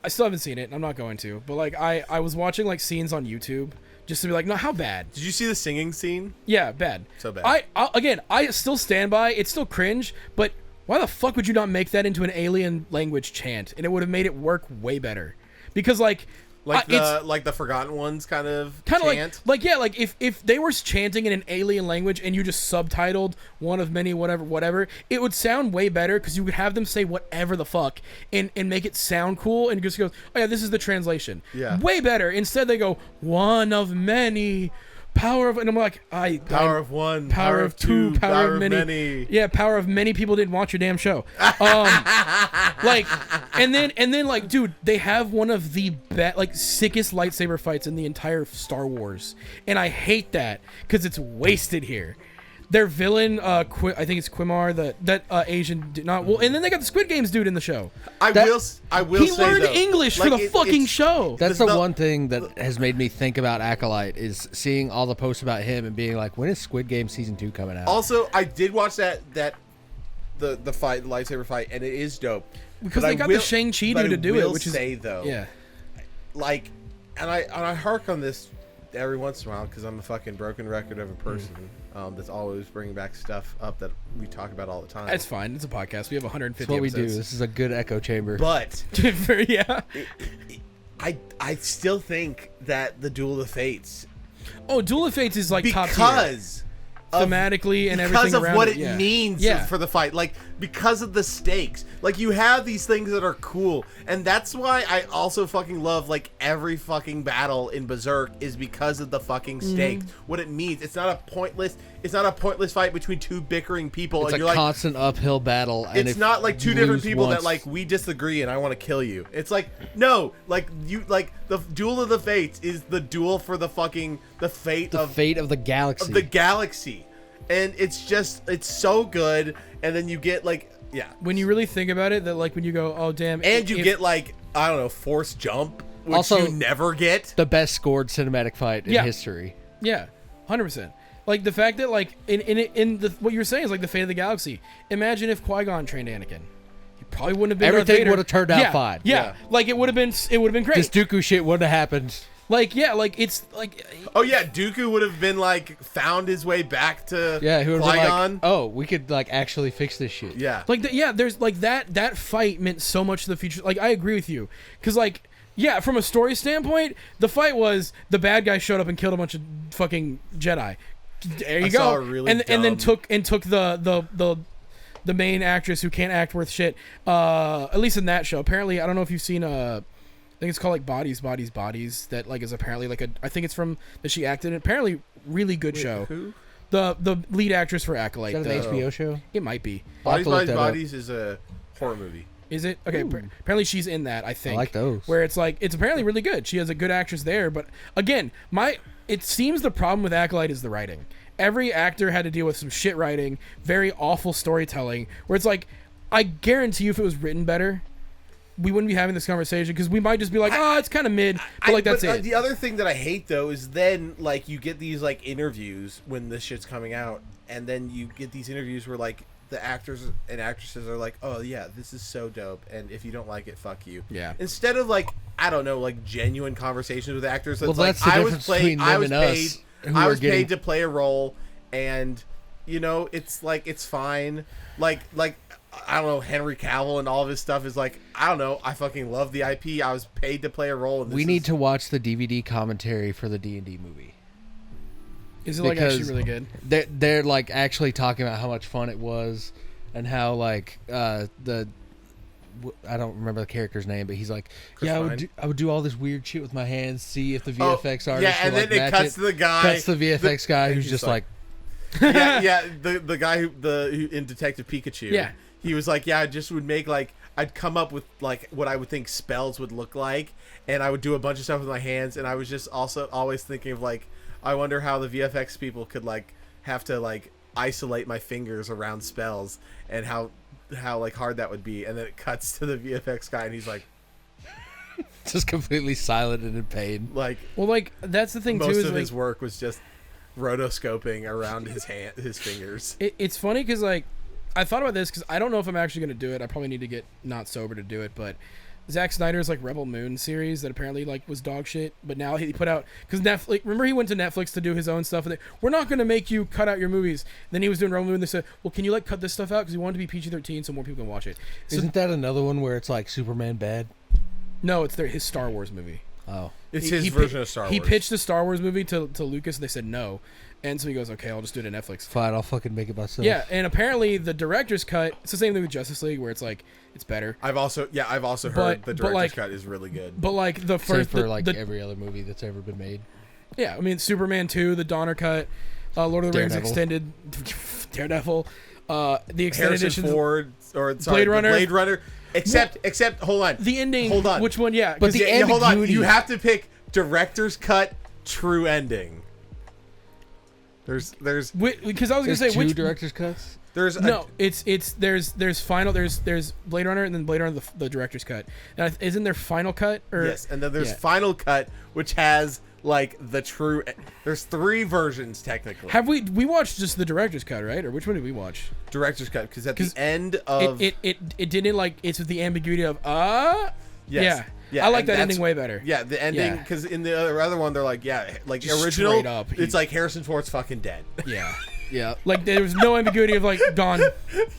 I still haven't seen it. And I'm not going to, but like I was watching like scenes on YouTube just to be like, no, how bad? Did you see the singing scene? Yeah, bad. So bad. I still stand by. It's still cringe, but why the fuck would you not make that into an alien language chant? And it would have made it work way better. Because like the Forgotten Ones kind of chant. like if they were chanting in an alien language and you just subtitled one of many whatever, it would sound way better because you could have them say whatever the fuck and make it sound cool and just goes, oh yeah, this is the translation. Yeah. Way better. Instead they go, one of many, power of, and I'm like, Power of one, power of two, power of many. Yeah, power of many people didn't watch your damn show. Like, and then like, dude, they have one of the sickest lightsaber fights in the entire Star Wars, and I hate that because it's wasted here. Their villain, I think it's Quimar, that Asian did not. Well, and then they got the Squid Games dude in the show. I will He say learned though, English for like, the fucking show. That's the one thing that has made me think about Acolyte is seeing all the posts about him and being like, when is Squid Game season 2 coming out? Also, I did watch the fight, the lightsaber fight, and it is dope. Because But they I got will- the Shang-Chi but dude I to do will it, which say, is though, yeah. like, and I hark on this every once in a while because I'm a fucking broken record of a person that's always bringing back stuff up that we talk about all the time. It's fine. It's a podcast. We have 150 That's what we do. episodes. This is a good echo chamber. But Yeah. I still think that the Duel of the Fates, Oh, Duel of Fates is like top tier. because Thematically and everything because of around what it, it yeah. means Yeah. for the fight, like because of the stakes, like you have these things that are cool, and that's why I also fucking love like every fucking battle in Berserk is because of the fucking stakes. What it means, it's not a pointless fight between two bickering people, It's and a you're like, constant uphill battle. And it's if not like two you different lose people that once- like we disagree and I want to kill you. It's like no, like you like the Duel of the Fates is the duel for the fucking the fate the of fate of the galaxy. of the galaxy, and it's so good. And then you get like When you really think about it, that like when you go, oh damn, and you get like I don't know, force jump, which Also- you never get. the best scored cinematic fight in Yeah. history. yeah, 100%. Like the fact that like in the what you were saying is like the fate of the galaxy. Imagine if Qui-Gon trained Anakin. He probably wouldn't have been. Darth Everything Vader. would have turned out Yeah, fine. Yeah. Yeah. Like it would have been great. This Dooku shit wouldn't have happened. Like it's like Oh yeah, Dooku would have been like found his way back to Yeah, who would have been Qui-Gon. like, oh, we could like actually fix this shit. Yeah, there's like that fight meant so much to the future. Like I agree with you, because like yeah, from a story standpoint, the fight was the bad guy showed up and killed a bunch of fucking Jedi. There you I go. saw a really and then dumb- took the main actress who can't act worth shit. At least in that show. Apparently, I don't know if you've seen I think it's called like Bodies. That like is apparently like I think it's from that she acted in. Apparently, really good show. Who? The lead actress for Acolyte. Is that an HBO show? It might be. I'll have Bodies, to look Bodies, that up. Bodies is a horror movie. Is it? Okay, apparently she's in that, I think. I like those. Where it's like, it's apparently really good. She has a good actress there, but again, it seems the problem with Acolyte is the writing. Every actor had to deal with some shit writing, very awful storytelling, where it's like, I guarantee you if it was written better, we wouldn't be having this conversation, because we might just be like, it's kind of mid, but like, that's it. The other thing that I hate, though, is then, like, you get these, like, interviews when this shit's coming out, and then you get these interviews where, like, the actors and actresses are like, oh yeah, this is so dope, and if you don't like it, fuck you. Yeah. Instead of, like, I don't know, like, genuine conversations with actors. That's well, like, that's the difference between them and us. I was paid to play a role, and you know, it's like, it's fine. Like I don't know, Henry Cavill and all of his stuff is like, I don't know, I fucking love the IP. I was paid to play a role. And we need to watch the DVD commentary for the D&D movie. Is it like actually really good? They're like actually talking about how much fun it was, and how like I don't remember the character's name, but he's like, I would do all this weird shit with my hands, see if the VFX artist. Yeah, and then it cuts to the guy. Cuts the VFX guy who's just like the guy who in Detective Pikachu. Yeah, he was like, I just would make like, I'd come up with like what I would think spells would look like, and I would do a bunch of stuff with my hands, and I was just also always thinking of like, I wonder how the VFX people could like have to like isolate my fingers around spells, and how like hard that would be. And then it cuts to the VFX guy, and he's like just completely silent and in pain. Like, well, like that's the thing most too. Is of like, his work was just rotoscoping around his fingers. It's funny because like I thought about this because I don't know if I'm actually going to do it. I probably need to get not sober to do it, but Zack Snyder's like Rebel Moon series that apparently like was dog shit, but now he put out, because Netflix, remember he went to Netflix to do his own stuff, and we're not going to make you cut out your movies. Then he was doing Rebel Moon, and they said, well, can you like cut this stuff out because he wanted to be PG-13 so more people can watch it. So, isn't that another one where it's like Superman bad? No, it's his Star Wars movie. Oh, it's his version of Star Wars. He pitched the Star Wars movie to Lucas, and they said no. And so he goes, okay, I'll just do it on Netflix. Fine, I'll fucking make it myself. Yeah, and apparently the director's cut, it's the same thing with Justice League, where it's like, it's better. I've also heard the director's cut is really good. But like the first... Same for every other movie that's ever been made. Yeah, I mean, Superman 2, the Donner cut, Lord of the Rings extended, Daredevil, the extended edition, Blade Runner. Except, hold on. The ending. Hold on. Which one? Yeah. But the ambiguity. Hold on. You have to pick director's cut, true ending. There's because I was gonna say which director's cuts. There's final. There's Blade Runner, and then Blade Runner the director's cut. Now, isn't there final cut? Yes, and then there's final cut, which has like the true. There's 3 versions technically. Have we watched just the director's cut, right? Or which one did we watch? Director's cut, because at the end of it didn't like, it's with the ambiguity of yes. Yeah, I like that ending way better. Yeah, the ending, because in the other one they're like, like just original. straight up, it's like Harrison Ford's fucking dead. Yeah. Yeah, like there was no ambiguity of like gone.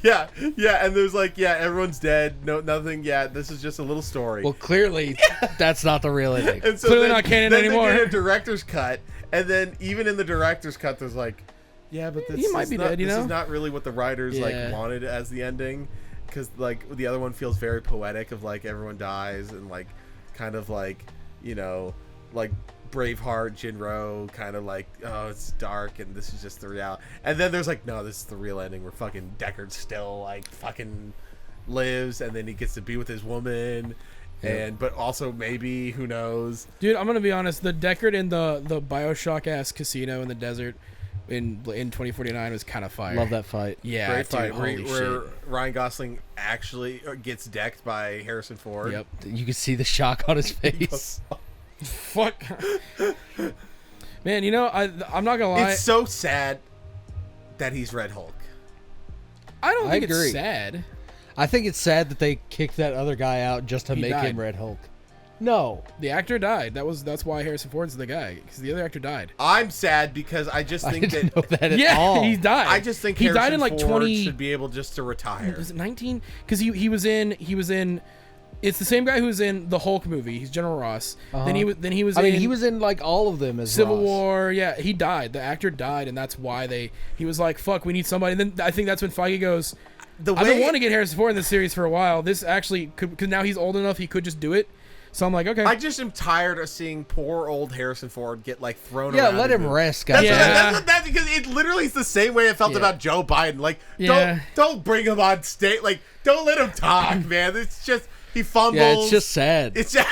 Yeah, and there's like, everyone's dead. No, nothing. Yeah, this is just a little story. Well, clearly that's not the real ending. And so clearly not canon anymore. They did a director's cut, and then even in the director's cut, there's like, but this he might be dead. This is not really what the writers like wanted as the ending, because like the other one feels very poetic of like everyone dies and like kind of like, you know, like Braveheart, Jinro, kind of like, oh, it's dark and this is just the reality. And then there's like, no, this is the real ending where fucking Deckard still like fucking lives, and then he gets to be with his woman, but also maybe, who knows. Dude, I'm gonna be honest, the Deckard in the BioShock ass casino in the desert in 2049 was kind of fire. Love that fight. Yeah, great fight dude, where Ryan Gosling actually gets decked by Harrison Ford. Yep, you can see the shock on his face. Fuck. Man, you know, I'm not gonna lie. It's so sad that he's Red Hulk. I don't think agree. It's sad. I think it's sad that they kicked that other guy out just to make him Red Hulk. No, the actor died. That's why Harrison Ford's the guy, because the other actor died. I'm sad because I just think I didn't know that at all. He died. I just think he Harrison died in like Ford 20. should be able just to retire. Was it 19? Because he was in. It's the same guy who was in the Hulk movie. He's General Ross. Then he was. I mean, he was in like all of them as Civil Ross. War. Yeah, he died. The actor died, and that's why he was like, "Fuck, we need somebody." And then I think that's when Feige goes, "I've been wanting to get Harrison Ford in this series for a while. This actually could, because now he's old enough, he could just do it." So I'm like, okay. I just am tired of seeing poor old Harrison Ford get like thrown Yeah, around. let him rest, guys. That's because it literally is the same way I felt about Joe Biden. Like, don't bring him on stage. Like, don't let him talk, man. It's just he fumbles. Yeah, it's just sad. It's just,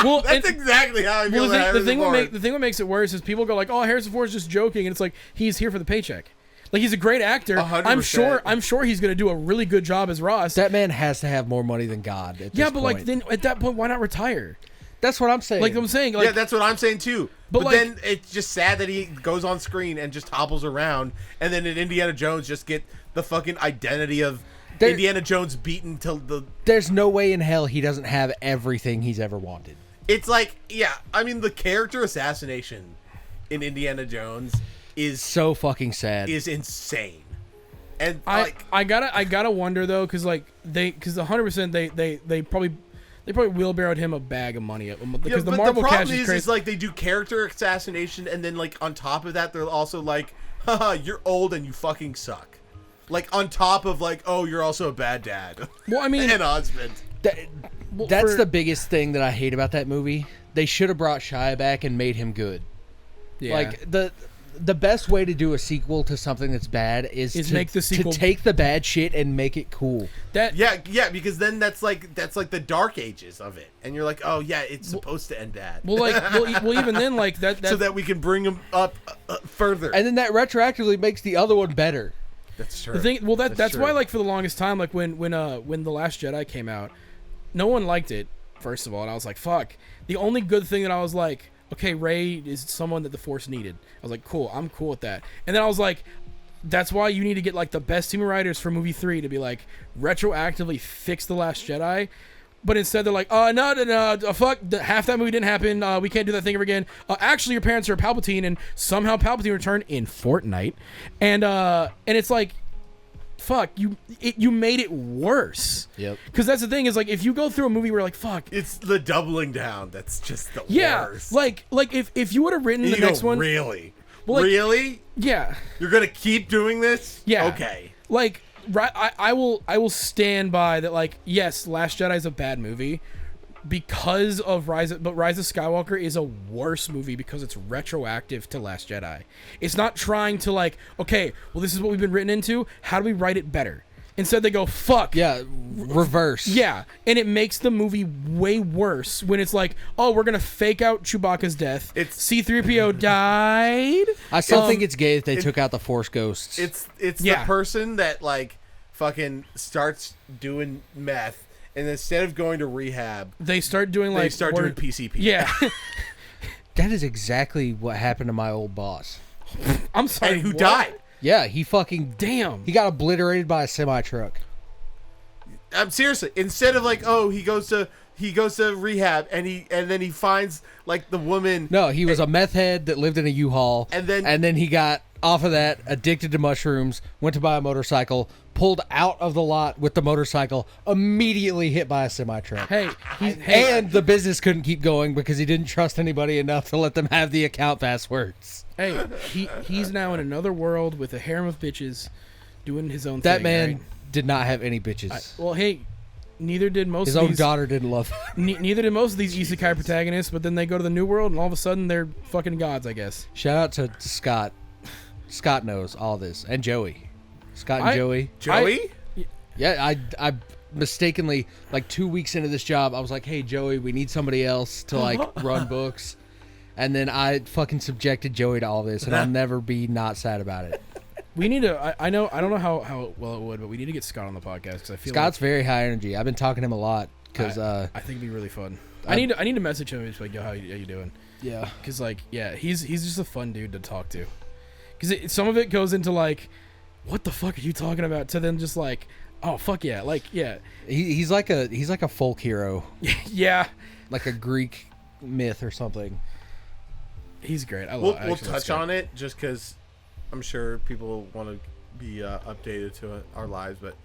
well, that's exactly how I feel. The thing what makes it worse is people go like, "Oh, Harrison Ford's just joking," and it's like he's here for the paycheck. Like, he's a great actor. 100%. I'm sure he's going to do a really good job as Ross. That man has to have more money than God. At this but point. like then at that point, why not retire? That's what I'm saying. Like I'm saying, like, yeah, that's what I'm saying too. But like, then it's just sad that he goes on screen and just hobbles around, and then in Indiana Jones just get the fucking identity of Indiana Jones beaten till the. There's no way in hell he doesn't have everything he's ever wanted. It's like, I mean, the character assassination in Indiana Jones is so fucking sad. Is insane. And I gotta wonder though, because 100% they probably wheelbarrowed him a bag of money because the Marvel cash is crazy. Is like they do character assassination, and then like on top of that they're also like, haha, you're old and you fucking suck. Like on top of like, oh, you're also a bad dad. Well, I mean, and husband. That's the biggest thing that I hate about that movie. They should have brought Shia back and made him good. Yeah. Like the best way to do a sequel to something that's bad is to make the sequel to take the bad shit and make it cool. Because then that's like the dark ages of it, and you're like, oh yeah, it's supposed to end bad. Well, even then, like that so that we can bring them up further, and then that retroactively makes the other one better. That's true. The thing, that's why, like, for the longest time, like when The Last Jedi came out, no one liked it. First of all, and I was like, fuck. The only good thing that I was like, okay, Rey is someone that the Force needed. I was like, cool, I'm cool with that. And then I was like, that's why you need to get like the best team of writers for movie 3 to be like retroactively fix The Last Jedi. But instead they're like, no, fuck, half that movie didn't happen. We can't do that thing ever again. Actually, your parents are Palpatine, and somehow Palpatine returned in Fortnite. And it's like, fuck, you made it worse. Yep. Because that's the thing is, like, if you go through a movie where, like, fuck. It's the doubling down that's just the worst. Like if you would have written the next one. Really? Well, like, really? Yeah. You're going to keep doing this? Yeah. Okay. Like, I will stand by that, like, yes, Last Jedi is a bad movie because of Rise of Skywalker is a worse movie because it's retroactive to Last Jedi. It's not trying to, like, okay, well, this is what we've been written into. How do we write it better? Instead, they go, fuck. Yeah, reverse. Yeah, and it makes the movie way worse when it's like, oh, we're going to fake out Chewbacca's death. C-3PO died. I still think it's gay that they took out the Force ghosts. It's the person that, like, fucking starts doing meth, and instead of going to rehab, they start doing, like... They start doing PCP. Yeah. That is exactly what happened to my old boss. I'm sorry, and who died? Yeah, he fucking... Damn. He got obliterated by a semi-truck. Seriously, instead of like, oh, he goes to rehab and then he finds like the woman. No, he was a meth head that lived in a U-Haul, and then he got off of that, addicted to mushrooms, went to buy a motorcycle, pulled out of the lot with the motorcycle, immediately hit by a semi-truck. And the business couldn't keep going because he didn't trust anybody enough to let them have the account passwords. Hey, he's now in another world with a harem of bitches doing his own thing. That man right? did not have any bitches. Well, hey, neither did most His of own these... daughter didn't love him. Neither did most of these isekai protagonists, but then they go to the new world and all of a sudden they're fucking gods, I guess. Shout out to Scott. Scott knows all this. And Joey. Scott and Joey. Joey? Yeah, I mistakenly, like 2 weeks into this job, I was like, hey, Joey, we need somebody else to, like, run books. And then I fucking subjected Joey to all this, and I'll never be not sad about it. We need to, I don't know how well it would, but we need to get Scott on the podcast because I feel Scott's very high energy. I've been talking to him a lot because I think it'd be really fun. I need to message him and just like, yo, how you doing? Yeah. Because, like, yeah, he's just a fun dude to talk to. Because some of it goes into, like, what the fuck are you talking about? To then just like, oh fuck yeah, like yeah. He's like a folk hero. Yeah. Like a Greek myth or something. He's great. We'll touch on it just because I'm sure people want to be updated to our lives, but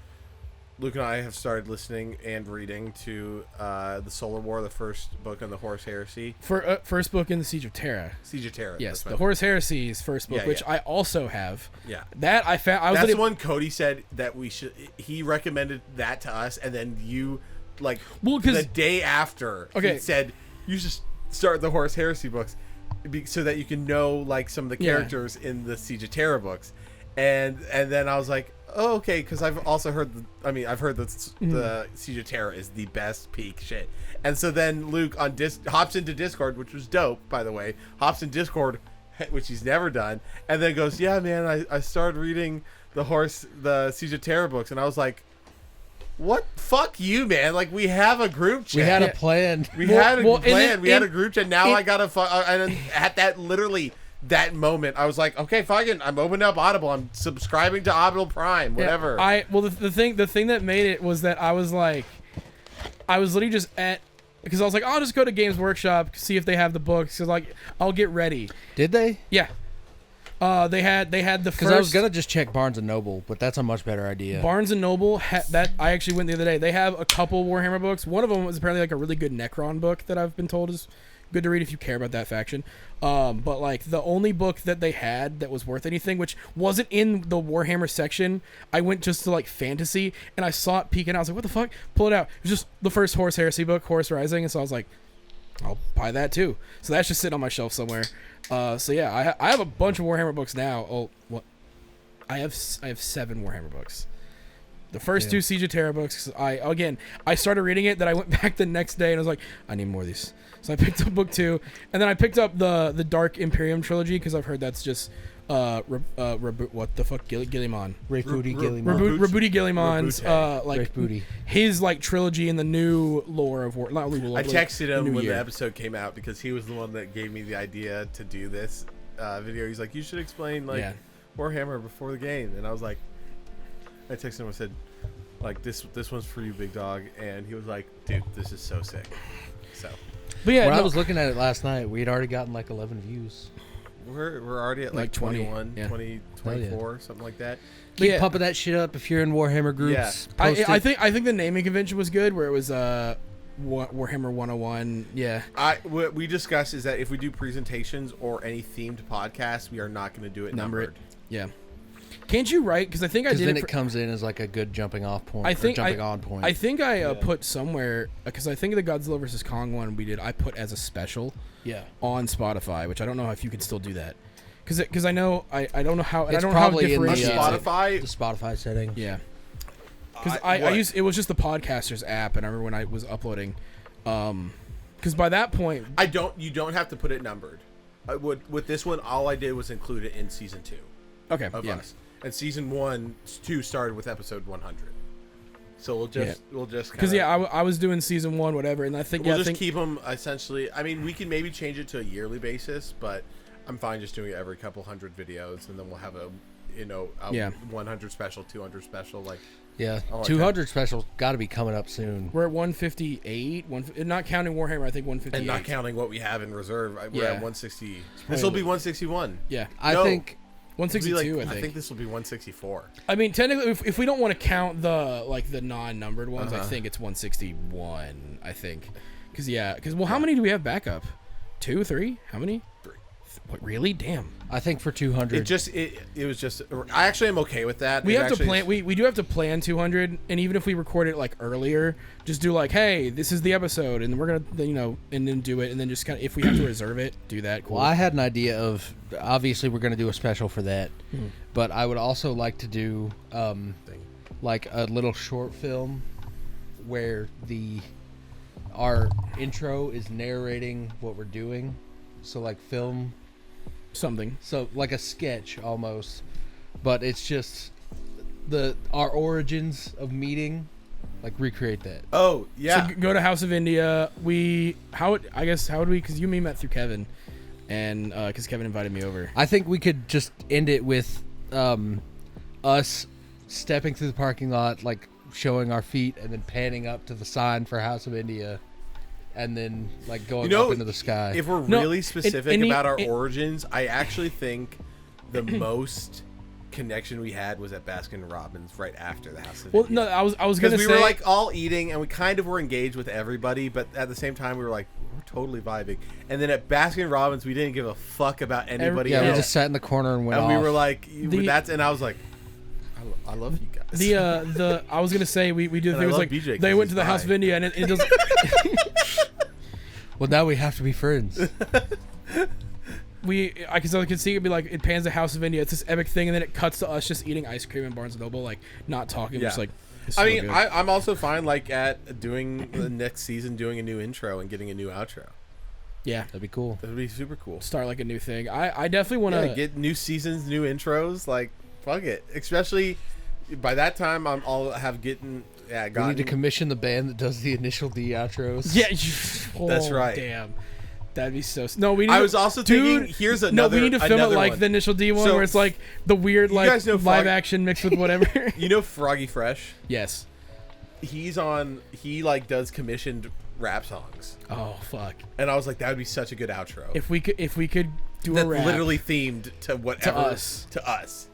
Luke and I have started listening and reading to the Solar War, the first book on the Horus Heresy. First book in the Siege of Terra. Siege of Terra. Yes, the Horus Heresy's first book, which I also have. Yeah. That I found. That's the one Cody said that we should. He recommended that to us, and then you like Well, 'cause- the day after Okay. he said you should start the Horus Heresy books so that you can know like some of the Yeah. characters in the Siege of Terra books, and then I was like, oh, okay, because I've also heard I've heard that the Siege of Terra is the best peak shit, and so then Luke hops into Discord, which was dope, by the way, hops in Discord, which he's never done, and then goes, yeah, man, I started reading the Siege of Terra books, and I was like, what? Fuck you, man. Like, we have a group chat. We had a plan. We had a Well, plan. We had and- a group chat. Now I gotta and at that moment, I was like, okay, fucking, I'm opening up Audible. I'm subscribing to Audible Prime, whatever. Yeah, the thing that made it was that I was literally just because I was like, I'll just go to Games Workshop, see if they have the books, because like I'll get ready. Did they? Yeah. They had the first. Because I was gonna just check Barnes and Noble, but that's a much better idea. Barnes and Noble that I actually went the other day. They have a couple Warhammer books. One of them was apparently like a really good Necron book that I've been told is good to read if you care about that faction. But like the only book that they had that was worth anything, which wasn't in the Warhammer section, I went just to like fantasy and I saw it peeking out. I was like, what the fuck? Pull it out. It was just the first Horus Heresy book, Horus Rising, and so I was like, I'll buy that too. So that's just sitting on my shelf somewhere. So yeah, I have a bunch of Warhammer books now. Oh, what? I have 7 Warhammer books. The first 2 Siege of Terra books. 'Cause I started reading it. Then I went back the next day and I was like, I need more of these. So I picked up book 2, and then I picked up the Dark Imperium trilogy because I've heard that's just what the fuck, Gilliman. Rafe-Booty Gilliman. Rabuti Gilliman's like Rafe-Booty. his like trilogy in the new lore of war. Not lore, I texted him new when year. the episode came out because he was the one that gave me the idea to do this video. He's like, you should explain like Warhammer before the game, and I was like, I texted him and said, like, this one's for you, big dog, and he was like, dude, this is so sick. So, But yeah, When I no, was looking at it last night, we had already gotten like 11 views. we're already at like Like 20, 21, yeah. 20, 24, something like that. Keep yeah. pumping that shit up if you're in Warhammer groups. Post I it. think the naming convention was good where it was Warhammer 101. Yeah. What we discussed is that if we do presentations or any themed podcasts, we are not going to do it Number it. numbered. Yeah. Can't you write? Because I think I Because did then it. it comes in as like a good jumping off point. I think or jumping on point. I think I put somewhere because I think the Godzilla vs Kong one we did. I put as a special yeah. on Spotify, which I don't know if you can still do that. Because I know I don't know how and I It's don't know how to probably in the, differentiate. Spotify. the Spotify setting. Yeah. Because I used it was just the podcasters app, and I remember when I was uploading. Because by that point, You don't have to put it numbered. With this one, all I did was include it in season 2 okay, of yeah. us, and season 2 started with episode 100. So we'll just Because I was doing season 1, whatever, and I think we'll I just think keep them essentially. I mean, we can maybe change it to a yearly basis, but I'm fine just doing it every couple hundred videos, and then we'll have a 100 special, 200 special, like. Yeah. I like 200 special got to be coming up soon. we're at 158, not counting Warhammer. I think 158. And not counting what we have in reserve, we're Yeah. at 160. This will be 161. Yeah, I No. think 162. I think this will be 164. I mean, technically, if we don't want to count the non-numbered ones, I Uh-huh. think it's 161. I think, because how many do we have backup? 2, 3? How many? 3. What, really? Damn. I think for 200. It was just. I actually am okay with that. We It have to actually- plan. We do have to plan 200, and even if we record it like earlier, just do like, hey, this is the episode, and we're gonna and then do it, and then just kind of if we have to reserve it, do that. Cool. Well, I had an idea of obviously we're going to do a special for that, but I would also like to do like a little short film where our intro is narrating what we're doing, so like film. Something. So like a sketch almost, but it's just our origins of meeting, like recreate that. Oh yeah. So go to House of India. How would we? Because you and me met through Kevin, and because Kevin invited me over. I think we could just end it with us stepping through the parking lot, like showing our feet, and then panning up to the sign for House of India, and then like going up into the sky. If we're No, really specific and about our origins, I actually think the most connection we had was at Baskin Robbins right after the House of Well, India. no, I was gonna Because say we were like all eating and we kind of were engaged with everybody, but at the same time we were like, we're totally vibing. And then at Baskin Robbins, we didn't give a fuck about anybody yeah, else. we just sat in the corner and went and off. we were like, The- and I was like, I love you guys. The I was gonna say we do And things like BJ 'cause they went to he's the House of bi. India and it doesn't. Well, now we have to be friends. I can see it be like it pans the House of India. It's this epic thing, and then it cuts to us just eating ice cream in Barnes and Noble, like not talking, just like. It's so good. I'm also fine like at doing the next season, doing a new intro and getting a new outro. Yeah, That'd be cool. That'd be super cool. start like a new thing. I definitely want to Get new seasons, new intros. Like fuck it. Especially by that time, I'll have gotten. Yeah, We need to commission the band that does the initial D outros. Yeah, That's right. Damn, that'd be so. No, we. Need I was also thinking. Here's another. No, we need to film it like one. the initial D one, So, where it's like the weird you like guys know live action mixed with whatever. You know Froggy Fresh? Yes. He like does commissioned rap songs, Oh fuck! and I was like, that would be such a good outro. If we could do That's a rap literally themed to whatever To us.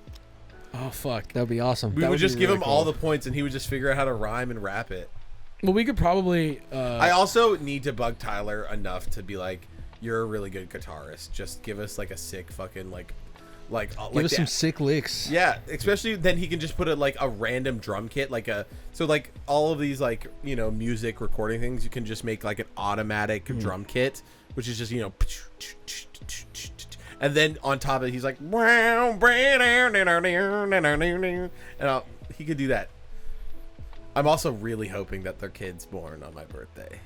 Oh fuck! That'd be awesome. We That would just be give really him all cool. the points, and he would just figure out how to rhyme and rap it. Well, we could probably. I also need to bug Tyler enough to be like, "You're a really good guitarist. Just give us like a sick fucking Give us some sick licks. Yeah, especially then he can just put a random drum kit, like all of these music recording things. You can just make like an automatic drum kit, which is just and then on top of it, he's like, and he could do that. I'm also really hoping that their kid's born on my birthday.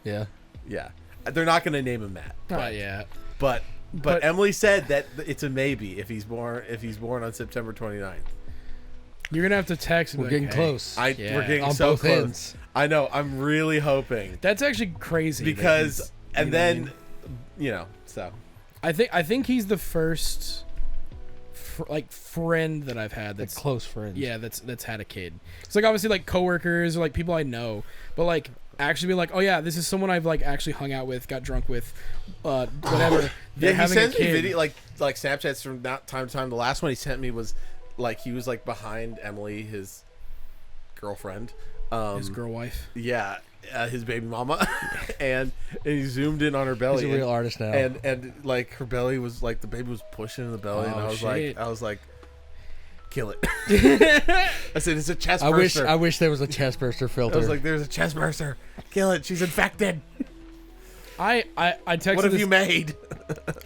Yeah. Yeah, they're not gonna name him that. Not yet. But Emily said that it's a maybe if he's born on September 29th. You're gonna have to text me. We're getting close. We're getting On so both close. ends. I know. I'm really hoping That's actually crazy. because that and you know what I then mean? So I think he's the first friend that I've had Like that's close friends. yeah that's had a kid. It's like obviously like coworkers or like people I know, but like actually be like, oh yeah, this is someone I've like actually hung out with, got drunk with, whatever. They're yeah, he having sends a me kid. video like Snapchats from time to time. The last one he sent me was like he was like behind Emily, his girlfriend, His girl wife. yeah, his baby mama, and he zoomed in on her belly. He's a real artist now. And like her belly was like the baby was pushing in the belly, and Oh, I was like, kill it. I said it's a chest I burster. wish there was a chest burster I filter. was like, there's a chest burster. Kill it. She's infected. I texted What have this, you made?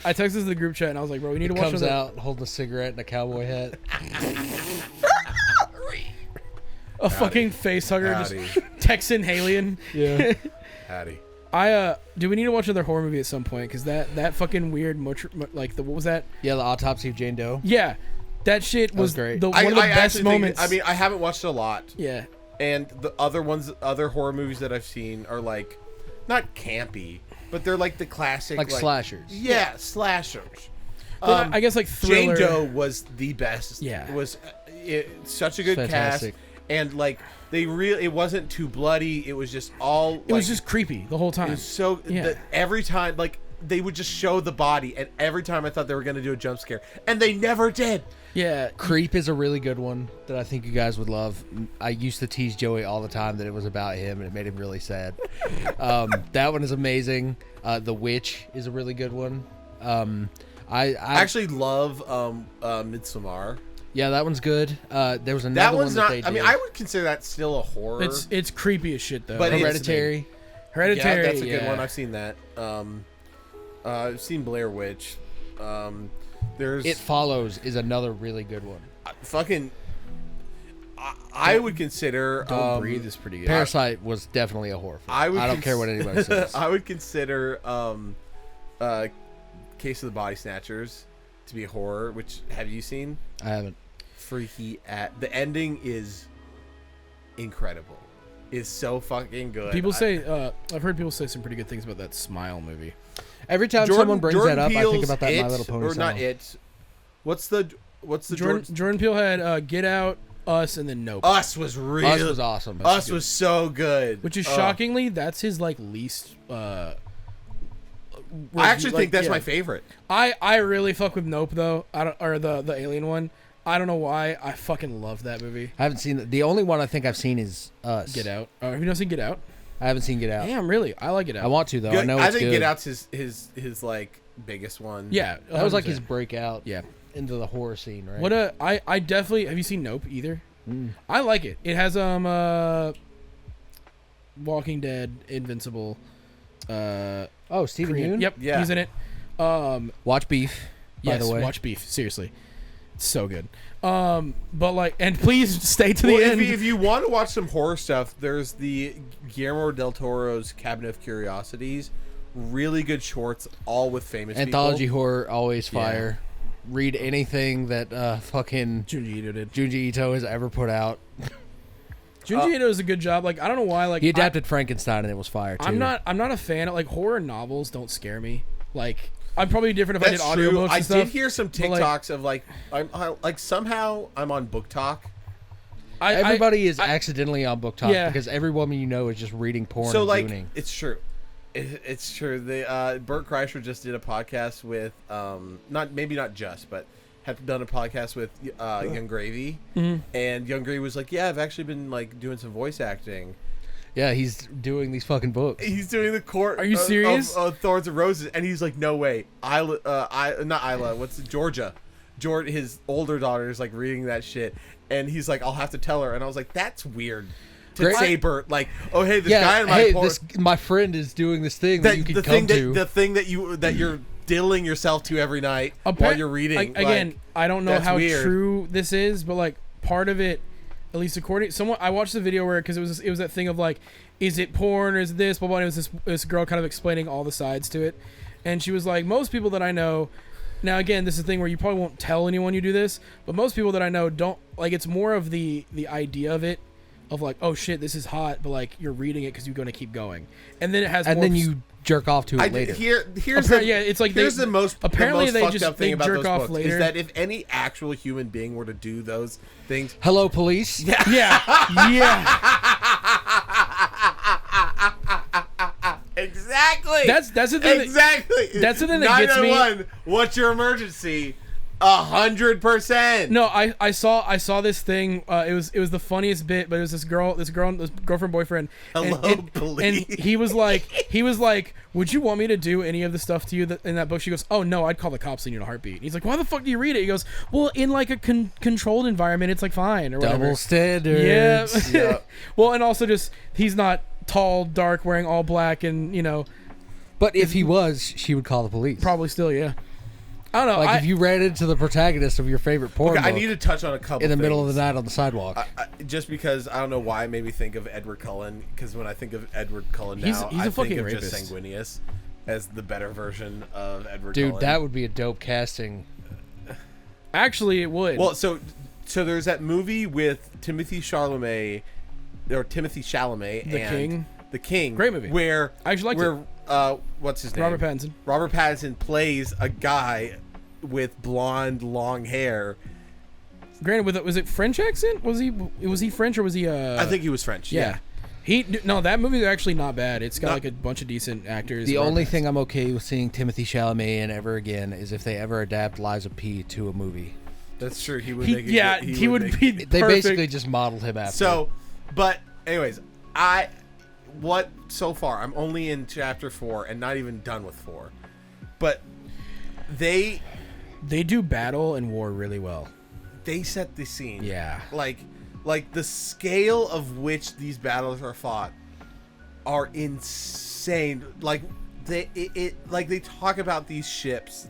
I texted this to the group chat and I was like, bro, we need to watch comes another- out holding a cigarette and a cowboy hat. a fucking face hugger, Howdy. just Texan alien. Yeah. Hattie. Do we need to watch another horror movie at some point? Because that fucking weird what was that? Yeah, the autopsy of Jane Doe. Yeah, that shit was was great. one of the best actually think- moments. I mean, I haven't watched a lot, yeah, and the other horror movies that I've seen are like, not campy, but they're like the classic, Like slashers. Yeah, slashers. I guess like Thriller. Jane Doe was the best. Yeah. It was such a good Fantastic. cast, and like it wasn't too bloody. It was just all. It was just creepy the whole It time. was so Yeah. every time like they would just show the body, and every time I thought they were gonna do a jump scare, and they never did. Yeah, Creep is a really good one that I think you guys would love. I used to tease Joey all the time that it was about him, and it made him really sad. That one is amazing. The Witch is a really good one. I actually love Midsommar. Yeah, that one's good. There was another That one's one that not. they I mean, did. I would consider that still a horror. it's creepy as shit though. But it's- Hereditary. Hereditary. Yeah, that's a good yeah. one. I've seen that. I've seen Blair Witch. There's It Follows is another really good one. fucking. I would consider. Don't Breathe is pretty good. Parasite was definitely a horror film. I don't care what anybody says. I would consider Case of the Body Snatchers to be a horror. Which have you seen? I haven't. Freaky at the ending is incredible. Is so fucking good. People say I've heard people say some pretty good things about that Smile movie. Every time someone brings that up, I think about that My Little Pony or song. not it. What's the Jordan Peele had Get Out, Us, and then Nope. Us was really Us was awesome. Us was so good. Which is shockingly, that's his like least. I actually think that's my favorite. I really fuck with Nope though. I don't, or the alien one. I don't know why. I fucking love that movie. I haven't seen it. The only one I think I've seen is Us. Get Out. Have you not seen Get Out? I haven't seen Get Out. Damn, really? I like Get Out. I want to though. Good. I know I it's think good. Get Out's his like biggest one. Yeah, That was like 100%. his breakout. Yeah. Into the horror scene, right? I definitely have you seen Nope either? I like it. It has Walking Dead, Invincible. Oh, Stephen Yeun. Yep, Yeah. he's in it. Watch Beef. By Yes, the way, watch Beef. Seriously, it's so good. But like, and please stay to Well, the if end. if you want to watch some horror stuff, there's the Guillermo del Toro's Cabinet of Curiosities. Really good shorts, all with famous anthology people. horror always fire. Read anything that fucking Junji Ito did. Junji Ito has ever put out. Junji Ito does a good job. Like, I don't know why. Like, He adapted Frankenstein and it was fire too. I'm not a fan of like horror novels. Don't scare me. Like, I'm probably different if That's I did true. audiobooks I and stuff. did hear some but, like, TikToks of like like somehow I'm on Book Talk. Everybody is accidentally on Book Talk Yeah. because every woman you know is just reading porn So and like gooning. it's true. It's true. Bert Kreischer just did a podcast with not just, but had done a podcast with Young Gravy, and Young Gravy was like, "Yeah, I've actually been like doing some voice acting." Yeah, he's doing these fucking books. He's doing the court. Are you serious? Of Thorns and Roses, and he's like, "No way, not Isla. What's Georgia? His older daughter is like reading that shit, and he's like, I'll have to tell her." And I was like, "That's weird." To Great. say Bert, like, "Oh hey, this guy in my my friend is doing this thing that you can come to. the thing that you're diddling yourself to every night while you're reading." Again, like, I don't know that's how weird. true this is, but like part of it, at least according someone, I watched the video where because it was that thing of like, is it porn or is it this? Blah blah. And it was this girl kind of explaining all the sides to it, and she was like, most people that I know. Now again, this is a thing where you probably won't tell anyone you do this, but most people that I know don't like. It's more of the idea of it, of like, oh shit, this is hot, but like you're reading it because you're gonna keep going, and then it has. and more then you jerk off to it later. Here's it's like here's the most apparently the most they fucked just up thing they about jerk those off books later. is that if any actual human being were to do those things, Hello, police. yeah. exactly. That's the thing. Exactly. That's the thing that gets me. 911, what's your emergency? 100%. No, I saw this thing. It was the funniest bit, but it was this girlfriend boyfriend. Hello, police. And he was like, would you want me to do any of the stuff to you in that book? She goes, oh no, I'd call the cops on you in a heartbeat. And he's like, why the fuck do you read it? He goes, well, in like a controlled environment, it's like fine or whatever. Double standards. Yeah. Well, and also just he's not tall, dark, wearing all black, and But if he was, she would call the police. probably still, yeah. I don't know. Like if you ran into the protagonist of your favorite porn Okay, I book need to touch on a couple in the middle of the things. night on the sidewalk. Just because I don't know why it made me think of Edward Cullen, because when I think of Edward Cullen now, He's a I fucking think of rapist. just Sanguinius as the better version of Edward Dude, Cullen. that would be a dope casting. actually, it would. Well, so there's that movie with Timothy Chalamet, and The King. Great movie. Where I actually liked it. What's his name? Robert Pattinson. Robert Pattinson plays a guy with blonde, long hair. Granted, was it French accent? Was he French or was he? I think he was French. Yeah. That movie is actually not bad. It's got like a bunch of decent actors. The only thing I'm okay with seeing Timothy Chalamet in ever again is if they ever adapt Liza P to a movie. That's true. He would He, make it yeah, good. he would be. They perfect. basically just modeled him after. So, but anyways, so far I'm only in chapter 4 and not even done with 4, but they do battle and war really well. set the scene. Yeah. Like the scale of which these battles are fought are insane. Like they talk about these ships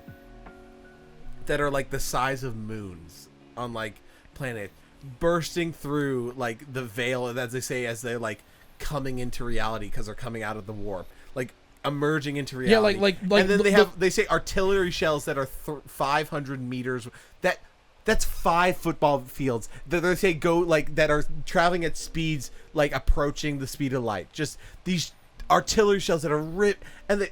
that are like the size of moons on like planet bursting through like the veil, as they say, as they're like coming into reality because they're coming out of the warp, like emerging into reality. like and then they say artillery shells that are 500 meters. That's 5 football fields that they say go like that are traveling at speeds like approaching the speed of light. Just these artillery shells that are ripped, and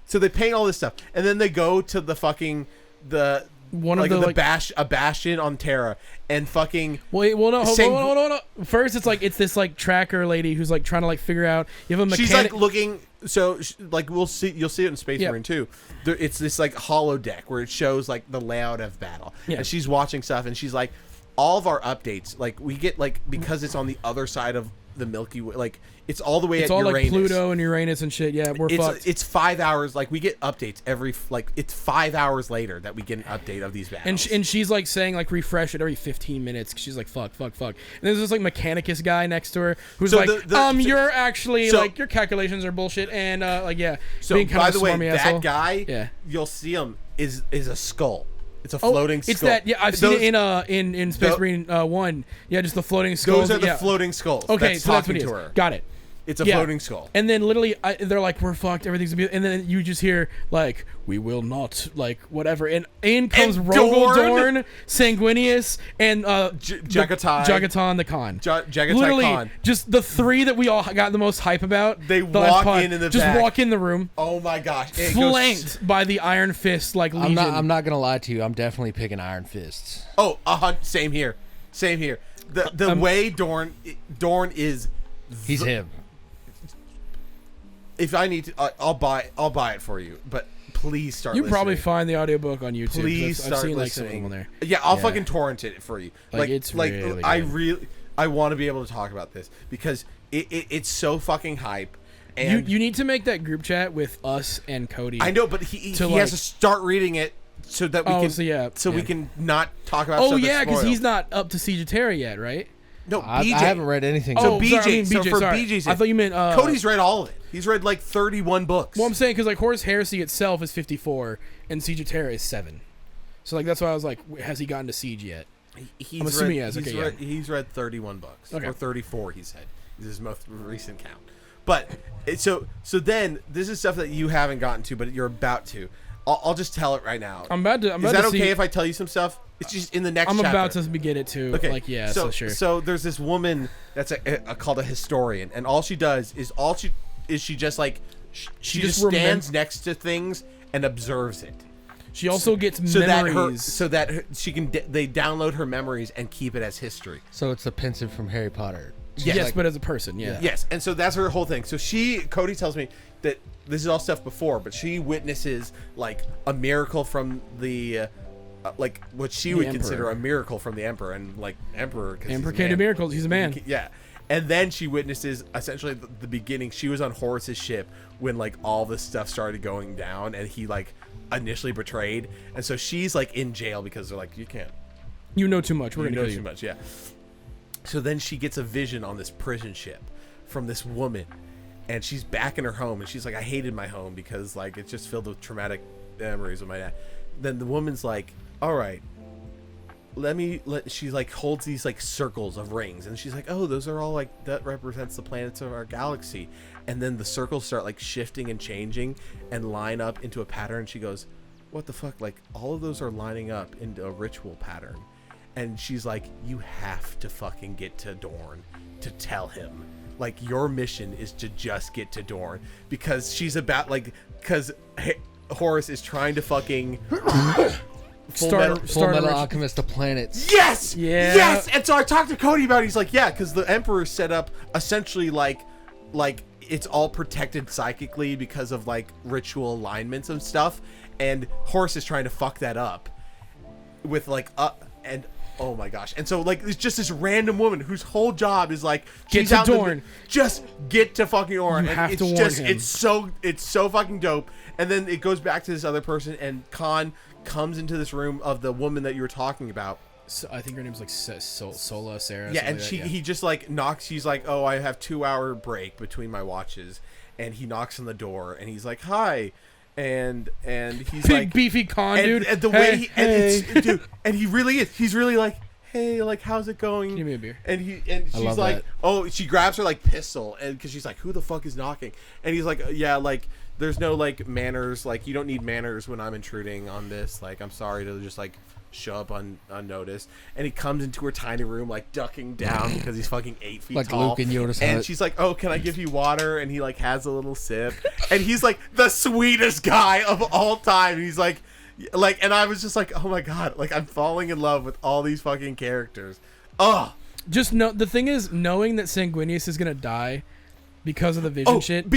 so they paint all this stuff, and then they go to the fucking a bastion on Terra, and fucking Well, no, hold on. First, it's this like tracker lady who's like trying to like figure out. You have a mechanic. she's like looking. So like you'll see it in Space Marine 2. It's this like hollow deck where it shows like the layout of battle, and she's watching stuff, and she's like, all of our updates, like we get like because it's on the other side of the Milky Way. Like it's all the way It's at all Uranus. like Pluto and Uranus and shit. Yeah, we're fucked. It's 5 hours. Like we get updates it's 5 hours later that we get an update of these battles. And she's like saying like refresh it every 15 minutes. 'Cause she's like fuck. And there's this like Mechanicus guy next to her who's So like, you're actually so- like your calculations are bullshit and like yeah. So being kind by of the a way, smarmy that asshole. guy, Yeah. you'll see him is a skull. It's a Oh, floating it's skull. that. Yeah, I've seen it in Space Marine 1. Yeah, just the floating skulls. Those are the yeah. floating skulls. Okay, that's so that's talking what it is. to her. Got it. It's a Yeah. floating skull. And then literally, they're like, "We're fucked. Everything's gonna be." And then you just hear like, "We will not," like whatever. And in comes Rogel Dorn, Sanguinius, and Jagaton the Khan. Jagatai Literally, Khan. just the three that we all got the most hype about. They the last walk pod, in the just back. walk in the room, Oh my gosh! It flanked by the Iron Fist like Legion. I'm not gonna lie to you. I'm definitely picking Iron Fists. Oh, same here. The way Dorn is. He's him. If I need to, I'll buy it for you. But please start. You listening. probably find the audiobook on YouTube. 'cause Please I've start seen like listening. some of them on there. Yeah, I'll fucking torrent it for you. Like, it's really I good. really I want to be able to talk about this because it's so fucking hype. And You need to make that group chat with us and Cody. I know, but he to, has like- to start reading it so that we Oh, can so we yeah. can not talk about. Oh stuff yeah, because he's not up to Siege of Terra yet, right? No, I BJ. haven't read anything. So Oh, BJ. sorry, I mean so BJ, for sorry. BJ's, I thought you meant Cody's read all of it. He's read like 31 books. Well, I'm saying because like Horus Heresy itself is 54 and Siege of Terra is 7. So like that's why I was like, has he gotten to Siege yet? He's I'm assuming read, he has. he's Okay, read, yeah. he's read 31 books Okay. or 34. He said is his most recent count. But so then this is stuff that you haven't gotten to, but you're about to. I'll just tell it right now. I'm about to. Is that okay if I tell you some stuff? It's just in the next. I'm chapter. about to begin it too. Okay. Like yeah, so sure. So there's this woman that's called a historian, and all she does is she just like she just stands next to things and observes it. She also gets So memories. that she can they download her memories and keep it as history. So it's the pensive from Harry Potter. yes, but as a person, yeah. Yes, and so that's her whole thing. So Cody tells me that this is all stuff before, but she witnesses like a miracle from the like what she would consider a miracle from the emperor, and like emperor Can't do miracles. He's a man. Yeah. And then she witnesses essentially the beginning. She was on Horus's ship when like all this stuff started going down, and he like initially betrayed, and so she's like in jail because they're like, you can't. You know too much. We're You gonna know kill too you. much, yeah. So then she gets a vision on this prison ship from this woman, and she's back in her home, and she's like, I hated my home because like it's just filled with traumatic memories of my dad. Then the woman's like, all right, she like holds these like circles of rings, and she's like, oh, those are all like that represents the planets of our galaxy. And then the circles start like shifting and changing and line up into a pattern. She goes, what the fuck, like all of those are lining up into a ritual pattern. And she's like, you have to fucking get to Dorn to tell him, like, your mission is to just get to Dorn, because she's about like, because Horus is trying to fucking Full Metal Alchemist the planets. Yes! Yeah. Yes! And so I talked to Cody about it. He's like, yeah, because the Emperor set up essentially like it's all protected psychically because of like ritual alignments and stuff. And Horus is trying to fuck that up with like and oh my gosh. And so like it's just this random woman whose whole job is like Get to Dorn. Just get to fucking Dorn. You And have it's to warn just him. it's so fucking dope. And then it goes back to this other person, and Khan comes into this room of the woman that you were talking about. So, I think her name's like Sola Sarah. Yeah, and something like that, he just like knocks. He's like, oh, I have 2-hour break between my watches, and he knocks on the door, and he's like, hi, and he's Big like beefy con dude. and the way he and it's dude, and he really is. He's really like, hey, like, how's it going? Give me a beer. And she's love like, that. oh, she grabs her like pistol, and because she's like, who the fuck is knocking? And he's like, yeah, like, there's no like manners, like you don't need manners when I'm intruding on this. Like, I'm sorry to just like show up unnoticed. And he comes into her tiny room like ducking down because he's fucking 8 feet Like tall. Luke in Yoda's and hut. she's like, oh, can I give you water? And he like has a little sip, and he's like the sweetest guy of all time. He's like, and I was just like, oh my god, like I'm falling in love with all these fucking characters. Oh, Just know the thing is knowing that Sanguinius is gonna die because of the vision shit.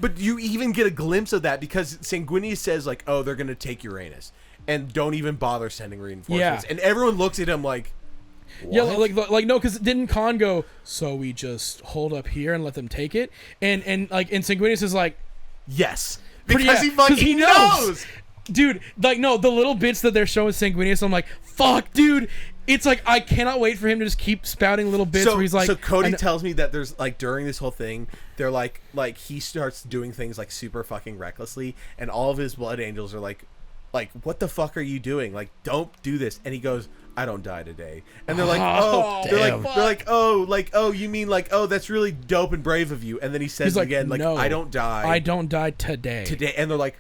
but you even get a glimpse of that because Sanguinius says like, oh, they're gonna take Uranus, and don't even bother sending reinforcements. Yeah. And everyone looks at him like, Yeah, like no, because didn't Khan go? So we just hold up here and let them take it, and Sanguinius is like, yes, pretty- because yeah, he fucking 'cause he knows. dude, like no, the little bits that they're showing Sanguinius, I'm like, fuck, dude. It's like I cannot wait for him to just keep spouting little bits where he's like. So Cody tells me that there's like during this whole thing, they're like he starts doing things like super fucking recklessly, and all of his blood angels are like, what the fuck are you doing? Like, don't do this. And he goes, I don't die today. And they're like, oh, you mean like, oh, that's really dope and brave of you. And then he says like, again, like, no, I don't die. I don't die today. And they're like,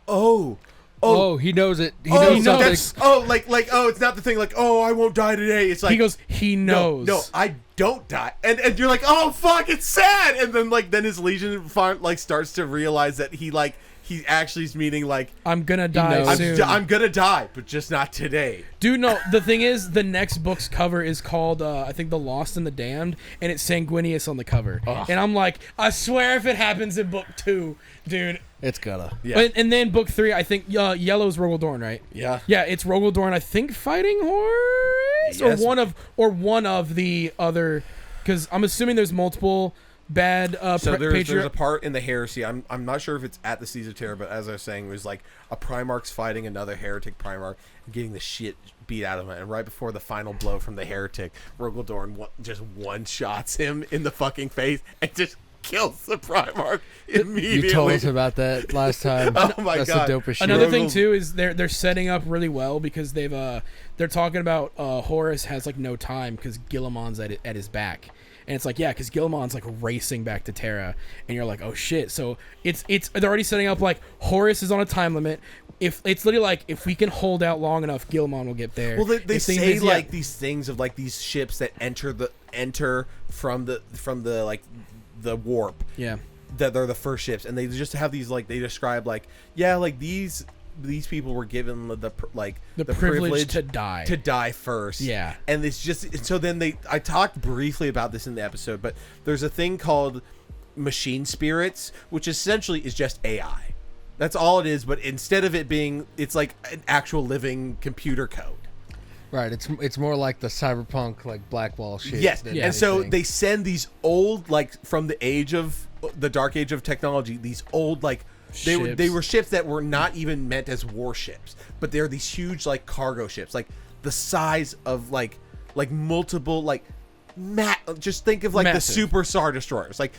oh, he knows it. He knows something. it's not the thing. Like, oh, I won't die today. It's like He goes, he knows. No, I don't die. And you're like, oh fuck, it's sad. And then his legion starts to realize that he actually is meaning like, I'm gonna die soon. I'm gonna die, but just not today. Dude, no. The thing is, the next book's cover is called, I think, The Lost and the Damned, and it's Sanguinius on the cover. Ugh. And I'm like, I swear if it happens in book 2, dude. It's gonna. Yeah. And then book 3, I think Yellow's Rogel Dorn, right? Yeah. Yeah, it's Rogel Dorn, I think, fighting Horus? Yes. Or one of the other, because I'm assuming there's multiple bad so there's a part in the heresy. I'm not sure if it's at the Seas of Terror, but as I was saying, it was like a Primarch's fighting another heretic Primarch and getting the shit beat out of him. And right before the final blow from the heretic, Rogel Dorn just one-shots him in the fucking face and just kills the Primarch immediately. You told us about that last time. Oh my That's god, the dopest shit. Another thing too is they're setting up really well because they're talking about Horus has like no time because Guillemon's at his back. And it's like, yeah, because Guillemon's like racing back to Terra, and you're like, oh shit. So it's they're already setting up like Horus is on a time limit. If it's literally like if we can hold out long enough, Guillemon will get there. Well, they say is, these things of like these ships that enter from the like the warp. Yeah, that they're the first ships, and they just have these like they describe like these people were given the privilege to die first. Yeah. And it's just so then I talked briefly about this in the episode, but there's a thing called machine spirits, which essentially is just AI. That's all it is, but instead of it being, it's like an actual living computer code. Right, it's more like the cyberpunk like Blackwall shit. Yes, and so they send these old like from the dark age of technology, these old like they were ships that were not even meant as warships, but they're these huge like cargo ships, like the size of like multiple like just think of like massive. the super Star Destroyers, like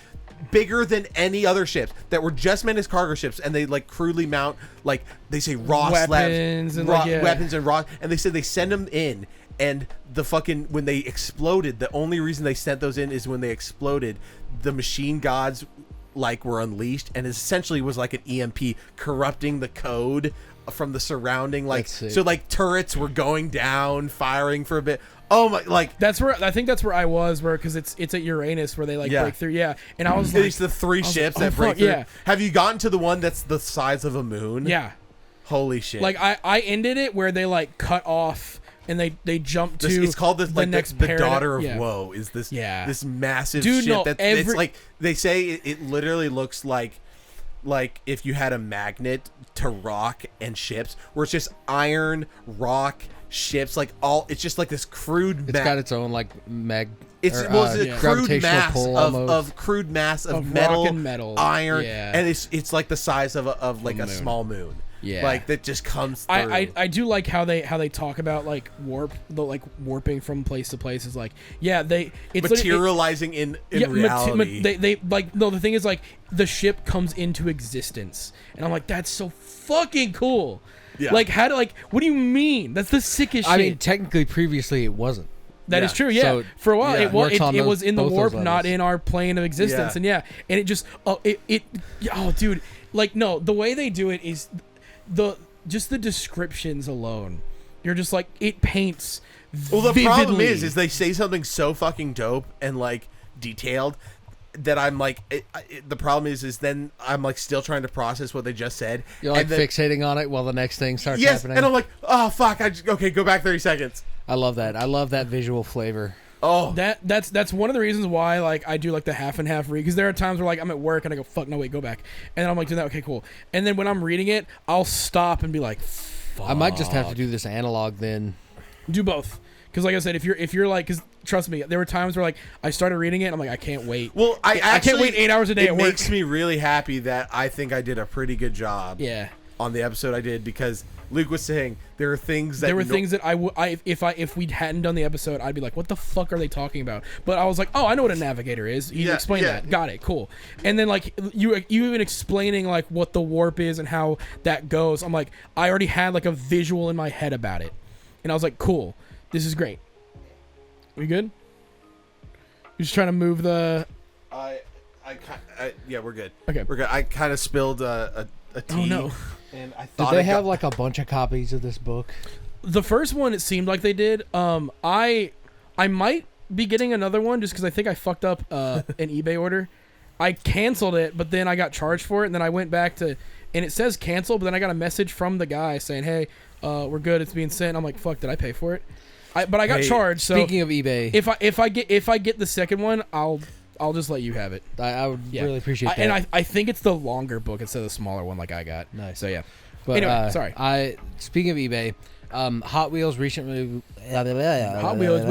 bigger than any other ships that were just meant as cargo ships, and they like crudely mount like they say raw weapons and weapons and raw, and they said they send them in, and the fucking when they exploded, the only reason they sent those in is when they exploded, the machine gods like were unleashed, and essentially was like an EMP corrupting the code from the surrounding like so like turrets were going down firing for a bit. Oh my, like that's where I think that's where I was, where because it's at Uranus where they like break through. Yeah, and I was like, it's the three ships that break through. Yeah. Have you gotten to the one that's the size of a moon? Yeah. Holy shit! Like I ended it where they like cut off and they jump to it's called the next the daughter of woe is this this massive ship that it's like they say it literally looks like if you had a magnet to rock and ships where it's just iron rock ships like all it's just like this crude it's got its own like it's a crude mass of crude mass of metal iron and it's like the size of like a small moon. Yeah, like that just comes through. I do like how they talk about like warping from place to place is like it's materializing in reality. They like no the thing is like the ship comes into existence and I'm like that's so fucking cool. Yeah. Like what do you mean? That's the sickest shit. I mean technically previously it wasn't. That is true, yeah. So, for a while, it was in the warp, not in our plane of existence, and and it just dude, like no, the way they do it is the descriptions alone, you're just like it paints. Well, the problem is they say something so fucking dope and like detailed that I'm like, the problem is then I'm like still trying to process what they just said. You're like fixating on it while the next thing starts happening. And I'm like, oh fuck, okay, go back 30 seconds. I love that. I love that visual flavor. Oh, that's one of the reasons why like I do like the half and half read, because there are times where like I'm at work and I go fuck no wait go back, and then I'm like doing that, okay cool, and then when I'm reading it I'll stop and be like fuck. I might just have to do this analog then. Do both, Because like I said, if you're like, because trust me, there were times where like I started reading it, and I'm like, I can't wait. Well, I can't wait 8 hours a day at work. It makes me really happy that I think I did a pretty good job. Yeah. On the episode I did, because Luke was saying there are things that if we hadn't done the episode, I'd be like, what the fuck are they talking about? But I was like, oh, I know what a navigator is. He explained that. Got it. Cool. And then like you even explaining like what the warp is and how that goes. I'm like, I already had like a visual in my head about it, and I was like, cool, this is great. We good? You're just trying to move the. Yeah, we're good. Okay, we're good. I kind of spilled a tea. Oh no. And I thought did they have like a bunch of copies of this book? The first one, it seemed like they did. I might be getting another one just because I think I fucked up an eBay order. I canceled it, but then I got charged for it, and then I went back to, and it says cancel, but then I got a message from the guy saying, "Hey, we're good. It's being sent." I'm like, "Fuck, did I pay for it?" But I got charged. So speaking of eBay, if I get the second one, I'll just let you have it. I would really appreciate that. And I think it's the longer book instead of the smaller one like I got. Nice. So yeah. But anyway, sorry. Speaking of eBay, Hot Wheels recently put out. Hot Wheels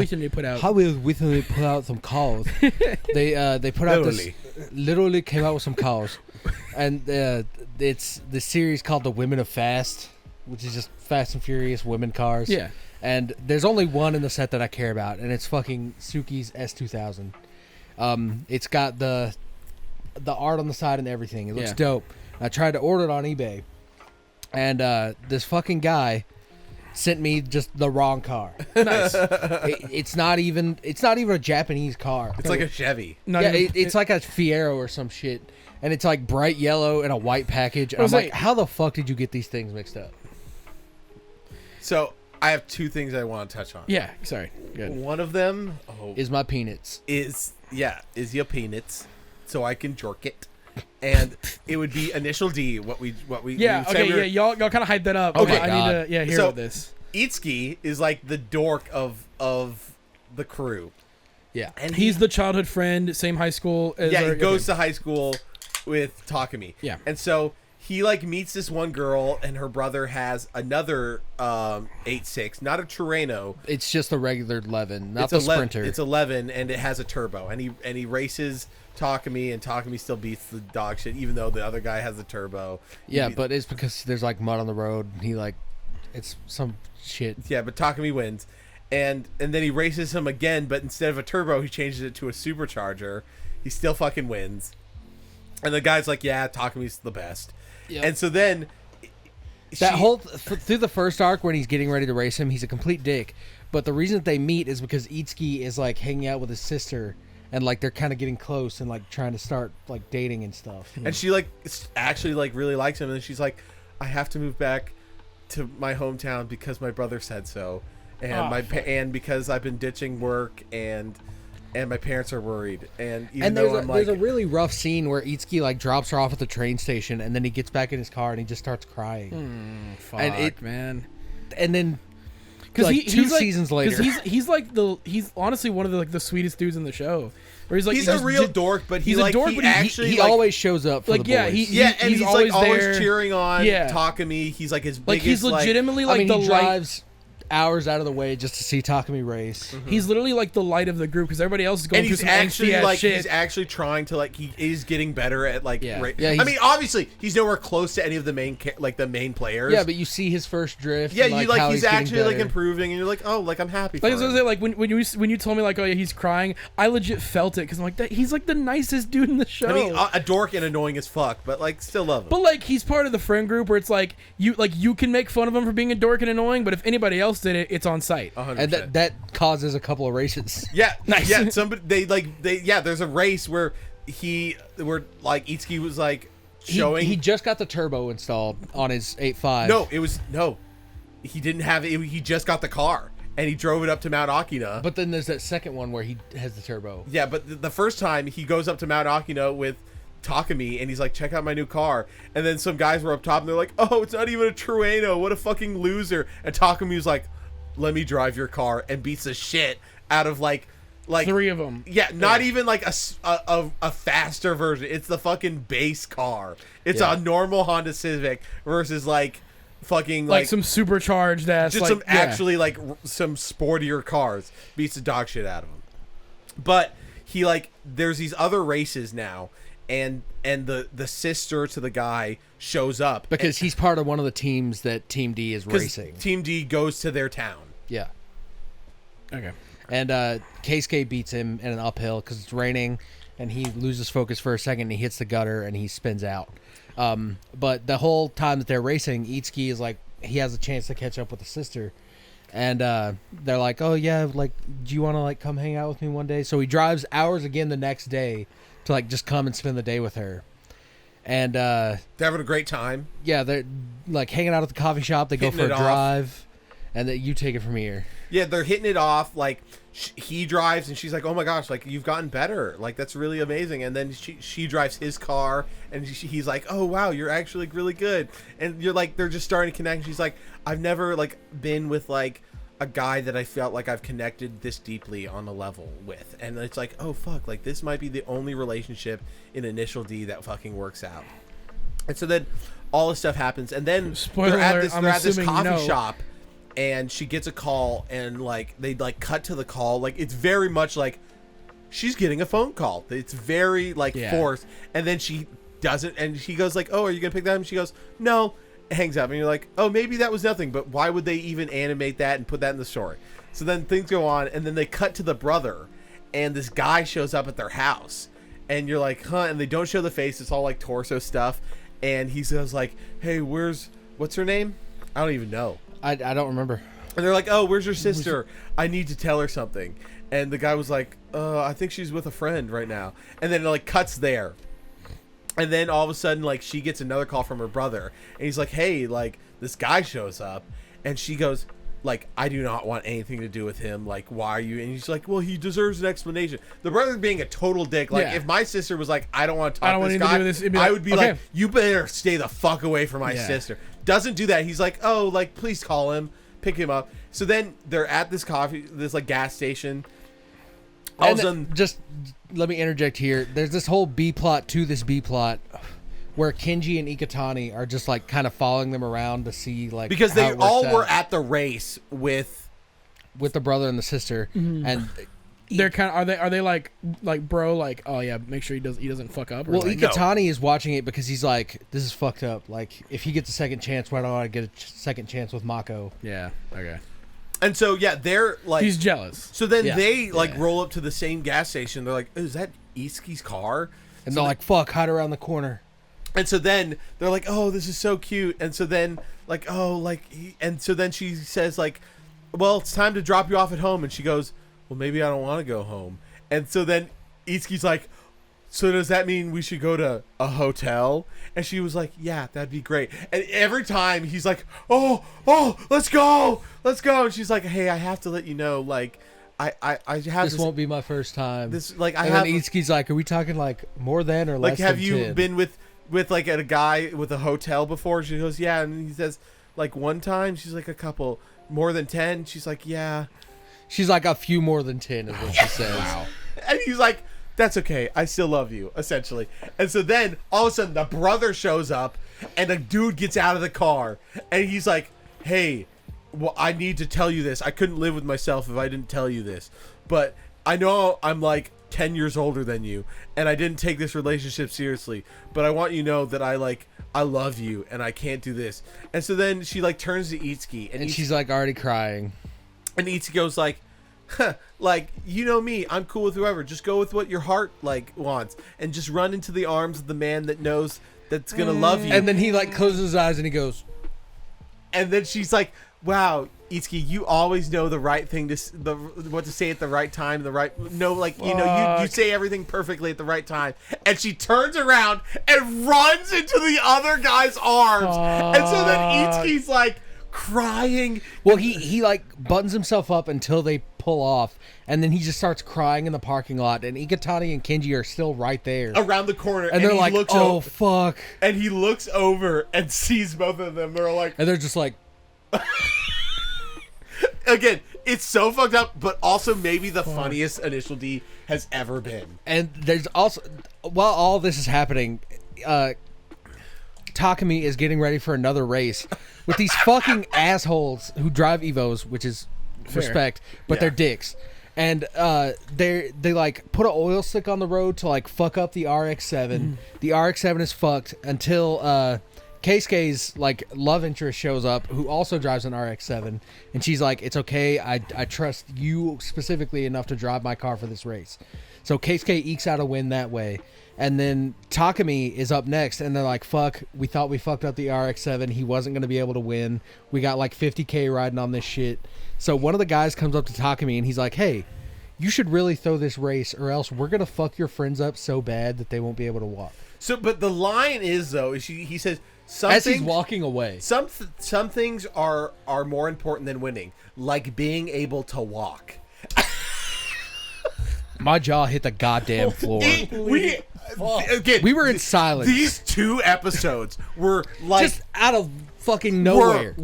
recently put out some cars. They put out literally came out with some cars, and it's the series called the Women of Fast, which is just Fast and Furious women cars. Yeah. And there's only one in the set that I care about, and it's fucking Suki's S2000. It's got the art on the side and everything. It looks dope. I tried to order it on eBay, and this fucking guy sent me just the wrong car. Nice. It's not even a Japanese car. It's like a Chevy. It's like a Fiero or some shit, and it's like bright yellow and a white package. And I'm like, how the fuck did you get these things mixed up? So I have two things I want to touch on. Yeah, sorry. Good. One of them is my peanuts. Is your peanuts, so I can jerk it, and it would be initial D. What we y'all kind of hyped that up. Okay, I need to hear about this. Itsuki is like the dork of the crew. Yeah, and he's the childhood friend, same high school. As he goes to high school with Takumi. Yeah, and so he like meets this one girl, and her brother has another 8.6, not a Terreno. It's just a regular 11, not the Sprinter. It's 11, and it has a turbo, and he races Takumi, and Takumi still beats the dog shit, even though the other guy has a turbo. Yeah, but it's because there's like mud on the road, and he like, it's some shit. Yeah, but Takumi wins, and then he races him again, but instead of a turbo, he changes it to a supercharger. He still fucking wins, and the guy's like, "Yeah, Takumi's the best." Yep. And so then through the first arc when he's getting ready to race him, he's a complete dick. But the reason that they meet is because Itsuki is like hanging out with his sister, and like they're kind of getting close and like trying to start like dating and stuff. And she like actually like really likes him, and she's like, I have to move back to my hometown because my brother said so, and and because I've been ditching work, and my parents are worried. And there's a really rough scene where Itsuki like drops her off at the train station, and then he gets back in his car and he just starts crying. Man. And then because like two seasons later, he's honestly one of the sweetest dudes in the show. Where he's a real dork, but he always shows up for the boys. He's always there. Cheering on Takumi. He's like his biggest. He's legitimately he drives hours out of the way just to see Takumi race. Mm-hmm. He's literally like the light of the group because everybody else is going through some angsty shit. He's actually trying to he is getting better at I mean, obviously he's nowhere close to any of the main players. Yeah, but you see his first drift. Yeah, he's actually improving, and you're like, oh, I'm happy. For him. When you told me oh yeah, he's crying, I legit felt it because I'm like he's like the nicest dude in the show. I mean, a dork and annoying as fuck, but still love him. But he's part of the friend group where it's you can make fun of him for being a dork and annoying, but if anybody else did it, it's on site. 100%. And that causes a couple of races. Yeah, nice. Yeah, there's a race where Itsuki was showing. He just got the turbo installed on his 8.5. He didn't have it. He just got the car and he drove it up to Mount Akina. But then there's that second one where he has the turbo. Yeah, but the first time he goes up to Mount Akina with Takumi, and he's like, check out my new car. And then some guys were up top, and they're like, oh, it's not even a Trueno. What a fucking loser. And Takumi was like, let me drive your car, and beats the shit out of like three of them. Yeah, not even a faster version. It's the fucking base car. It's a normal Honda Civic versus fucking like some supercharged ass, just like, some actually like some sportier cars, beats the dog shit out of him. But he like there's these other races now, and the sister to the guy shows up because he's part of one of the teams that Team D is racing. Team D goes to their town. Yeah. Okay. And Keisuke beats him in an uphill because it's raining, and he loses focus for a second, and he hits the gutter, and he spins out. But the whole time that they're racing, Itsuki is like, he has a chance to catch up with the sister. And they're like, oh, yeah, like, do you want to, like, come hang out with me one day? So he drives hours again the next day to, like, just come and spend the day with her. And they're having a great time. Yeah, they're, like, hanging out at the coffee shop. They go for a drive. And that you take it from here. Yeah, they're hitting it off. Like, he drives, and she's like, oh, my gosh, like, you've gotten better. Like, that's really amazing. And then she drives his car, and he's like, oh, wow, you're actually like, really good. And you're like, they're just starting to connect. She's like, I've never, like, been with, like, a guy that I felt like I've connected this deeply on a level with. And it's like, oh, fuck, like, this might be the only relationship in Initial D that fucking works out. And so then all this stuff happens. And then Spoiler alert, they're at this coffee shop. And she gets a call, and like they like cut to the call, like it's very much like she's getting a phone call. It's very like forced, and then she doesn't, and he goes like, "Oh, are you gonna pick that up?" And she goes, "No," hangs up, and you're like, "Oh, maybe that was nothing." But why would they even animate that and put that in the story? So then things go on, and then they cut to the brother, and this guy shows up at their house, and you're like, "Huh?" And they don't show the face; it's all like torso stuff, and he says like, "Hey, what's her name? I don't even know." I don't remember. And they're like, oh, where's your sister? I need to tell her something. And the guy was like, I think she's with a friend right now. And then it like cuts there. And then all of a sudden, like, she gets another call from her brother. And he's like, hey, like, this guy shows up. And she goes, like, I do not want anything to do with him. Like, why are you? And he's like, well, he deserves an explanation. The brother being a total dick. Like, if my sister was like, I don't want to talk to this guy, I would be like, you better stay the fuck away from my sister. Doesn't do that. He's like, oh, like, please call him, pick him up. So then they're at this like gas station. All of a sudden, just let me interject here. There's this whole B plot to this B plot where Kenji and Iketani are just like kind of following them around to see like, because they all were at the race with the brother and the sister, and they're kind of are they like bro, like, oh yeah, make sure he doesn't fuck up. Well, like, Iketani is watching it because he's like, this is fucked up. Like, if he gets a second chance, why don't I get a second chance with Mako? Yeah. Okay. And so they're like, he's jealous. So then they like roll up to the same gas station. They're like, oh, is that Itsuki's car? And they're like, fuck, hide around the corner. And so then they're like, oh, this is so cute. And so then like, oh, like, and so then she says like, well, it's time to drop you off at home. And she goes, well, maybe I don't want to go home. And so then Itsuki's like, so does that mean we should go to a hotel? And she was like, yeah, that'd be great. And every time he's like, oh, let's go. And she's like, hey, I have to let you know, like, I have this won't be my first time. This, like, and then Itsuki's like, are we talking like more than or less like, have than you 10? been with like a guy with a hotel before? She goes, yeah. And he says, like, one time? She's like, a couple. More than 10? She's like, yeah. She's like, a few more than 10 is what she says. Wow. And he's like, that's okay. I still love you, essentially. And so then, all of a sudden, the brother shows up, and a dude gets out of the car, and he's like, hey, well, I need to tell you this. I couldn't live with myself if I didn't tell you this. But I know I'm like 10 years older than you, and I didn't take this relationship seriously. But I want you to know that I love you, and I can't do this. And so then she like turns to Itsuki, and she's like already crying. And Itsuki goes like, huh, like, you know me, I'm cool with whoever. Just go with what your heart like wants, and just run into the arms of the man that knows that's gonna love you. And then he like closes his eyes and he goes. And then she's like, wow, Itsuki, you always know the right thing what to say at the right time, you say everything perfectly at the right time. And she turns around and runs into the other guy's arms. And so then Itsuki's like crying. Well, he like buttons himself up until they pull off, and then he just starts crying in the parking lot, and Iketani and Kenji are still right there around the corner, and they're like, oh fuck. And he looks over and sees both of them. They're like, and they're just like again, it's so fucked up, but also maybe the funniest Initial D has ever been. And there's also, while all this is happening, Takumi is getting ready for another race with these fucking assholes who drive Evos, which is respect, but they're dicks. And they like put an oil slick on the road to like fuck up the RX-7. The RX-7 is fucked until Keisuke's like love interest shows up, who also drives an RX-7, and she's like, "It's okay, I trust you specifically enough to drive my car for this race." So Keisuke ekes out a win that way. And then Takumi is up next, and they're like, fuck, we thought we fucked up the RX-7. He wasn't going to be able to win. We got like 50K riding on this shit. So one of the guys comes up to Takumi, and he's like, hey, you should really throw this race, or else we're going to fuck your friends up so bad that they won't be able to walk. So, but the line is, though, he says, as he's walking away, some things are more important than winning, like being able to walk. My jaw hit the goddamn floor. We were in silence. These 2 episodes were like just out of fucking nowhere.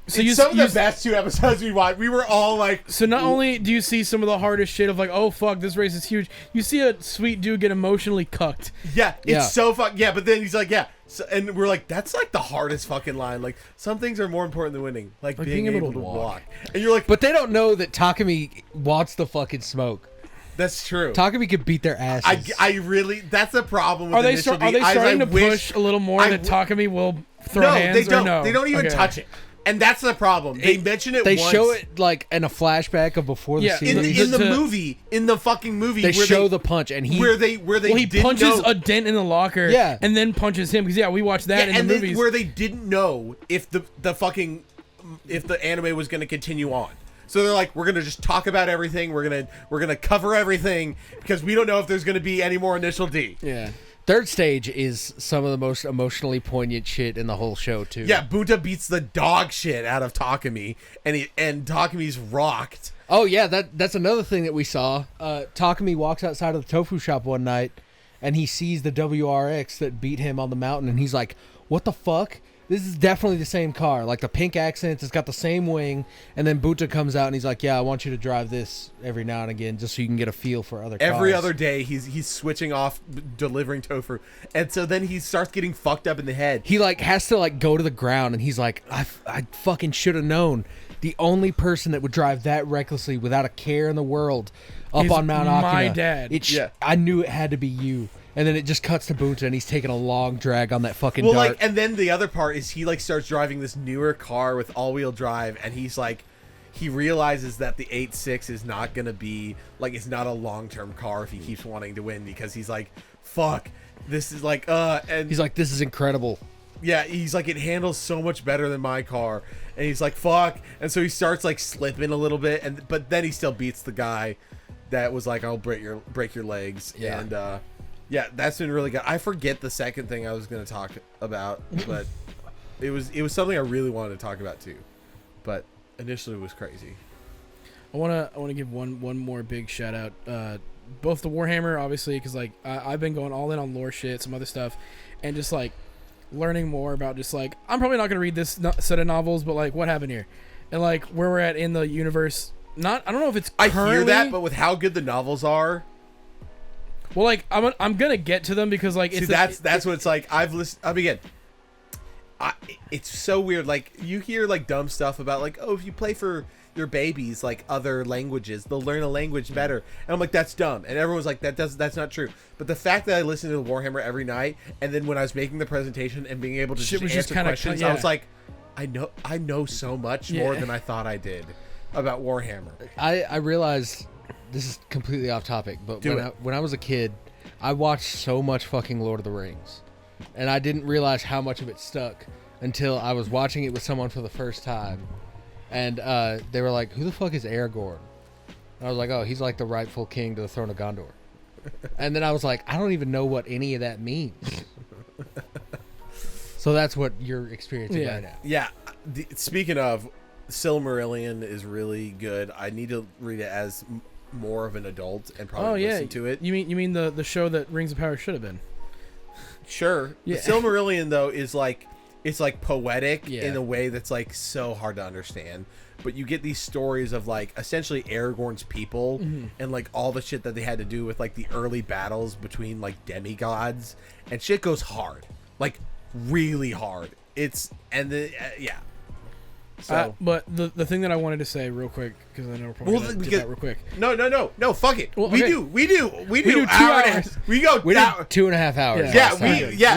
Some of the best 2 episodes we watched, we were all like. So not only do you see some of the hardest shit of like, oh fuck, this race is huge. You see a sweet dude get emotionally cucked. Yeah, it's so fuck. Yeah, but then he's like, yeah. So, and we're like, that's like the hardest fucking line. Like, some things are more important than winning. Like being able to walk. And you're like, but they don't know that Takumi wants the fucking smoke. That's true. Takumi could beat their asses. I really, that's the problem with Are they starting to push a little more that Takumi will throw hands? They don't. No, they don't even touch it. And that's the problem. They mention it. They once. show it like in a flashback of before the scene. In the fucking movie, they show the punch, and he punches a dent in the locker, and then punches him because we watched that in the movies where they didn't know if the anime was going to continue on. So they're like, we're gonna just talk about everything. We're gonna cover everything because we don't know if there's gonna be any more Initial D. Yeah. Third stage is some of the most emotionally poignant shit in the whole show too. Yeah, Bunta beats the dog shit out of Takumi, and Takumi's rocked. Oh yeah, that's another thing that we saw. Takumi walks outside of the tofu shop one night, and he sees the WRX that beat him on the mountain, and he's like, "What the fuck? This is definitely the same car. Like the pink accents, it's got the same wing." And then Bunta comes out and he's like, "Yeah, I want you to drive this every now and again, just so you can get a feel for other cars." Every other day, he's switching off delivering tofu, and so then he starts getting fucked up in the head. He like has to like go to the ground, and he's like, "I fucking should have known. The only person that would drive that recklessly without a care in the world up on Mount Akina. My dad. I knew it had to be you." And then it just cuts to Bunta, and he's taking a long drag on that fucking dart. Like, and then the other part is he like starts driving this newer car with all-wheel drive, and he's like, he realizes that the 8.6 is not gonna be like, it's not a long-term car if he keeps wanting to win, because he's like, fuck, this is like, and he's like, this is incredible. Yeah, he's like, it handles so much better than my car, and he's like, fuck, and so he starts like slipping a little bit, but then he still beats the guy that was like, I'll break your legs, and yeah, that's been really good. I forget the second thing I was going to talk about, but it was something I really wanted to talk about too. But initially it was crazy. I want to give one more big shout out. Both the Warhammer, obviously, because like I've been going all in on lore shit, some other stuff, and just like learning more about just like, I'm probably not going to read this set of novels, but like what happened here, and like where we're at in the universe. I don't know if it's currently, I hear that, but with how good the novels are. Well, like I'm gonna get to them because like that's what it's like. I've listened. Again, it's so weird. Like you hear like dumb stuff about like, oh, if you play for your babies like other languages, they'll learn a language better. And I'm like, that's dumb. And everyone's like, that's not true. But the fact that I listen to Warhammer every night, and then when I was making the presentation and being able to just answer questions, I was like, I know so much more than I thought I did about Warhammer. I realized. This is completely off topic, but when I was a kid, I watched so much fucking Lord of the Rings, and I didn't realize how much of it stuck until I was watching it with someone for the first time, and they were like, "Who the fuck is Aragorn?" And I was like, "Oh, he's like the rightful king to the throne of Gondor." And then I was like, "I don't even know what any of that means." So that's what you're experiencing right now. Yeah. Speaking of, Silmarillion is really good. I need to read it as more of an adult and probably listen to it. You mean the show that Rings of Power should have been? Sure. Yeah. Silmarillion though is like, it's like poetic in a way that's like so hard to understand. But you get these stories of like essentially Aragorn's people and like all the shit that they had to do with like the early battles between like demigods, and shit goes hard. Like really hard. Yeah. So, but the thing that I wanted to say real quick, because I know we're probably gonna get that real quick. No, fuck it. Well, we okay. do. We do 2 hours. We go. We did 2.5 hours. Yeah.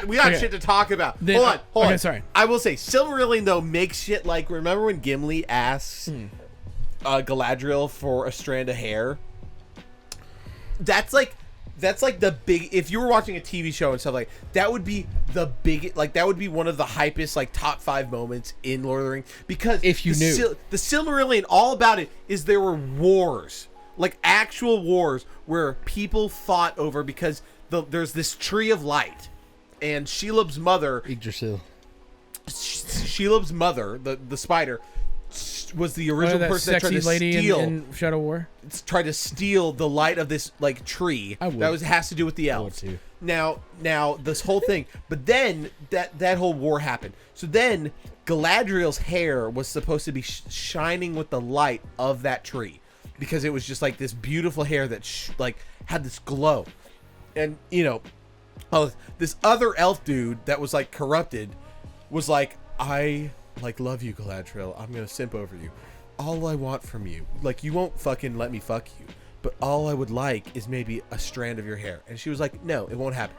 We got shit to talk about. Then- Hold on. okay, sorry. I will say, Silmarillion though makes shit like, remember when Gimli asks Galadriel for a strand of hair? That's like the big. If you were watching a TV show and stuff like that, would be the big. Like that would be one of the hypest, like top 5 moments in Lord of the Rings, because if you knew the Silmarillion, all about it is there were wars, like actual wars where people fought over, because there's this tree of light, and Shelob's mother, Yggdrasil. Shelob's mother, the spider, was the original person that tried to steal in Shadow War. Tried to steal the light of this like tree has to do with the elves. Now this whole thing, but then that whole war happened. So then Galadriel's hair was supposed to be shining with the light of that tree, because it was just like this beautiful hair that like had this glow. And this other elf dude that was like corrupted was like, I like love you, Galadriel, I'm gonna simp over you. All I want from you, like, you won't fucking let me fuck you, but all I would like is maybe a strand of your hair. And she was like, no, it won't happen.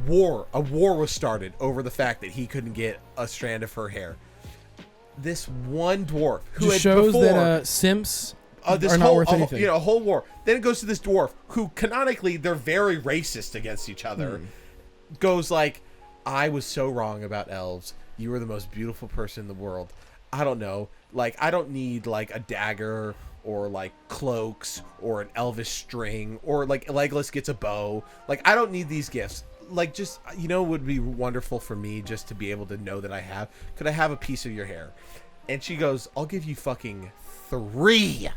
A war was started over the fact that he couldn't get a strand of her hair. This one dwarf who just shows that simps are not worth anything. A whole war. Then it goes to this dwarf who canonically they're very racist against each other. Goes like, I was so wrong about elves. You were the most beautiful person in the world. I don't know. Like, I don't need like a dagger or like cloaks or an elvish string, or like Legolas gets a bow. Like, I don't need these gifts. Like, just, would be wonderful for me just to be able to know that could I have a piece of your hair? And she goes, I'll give you fucking 3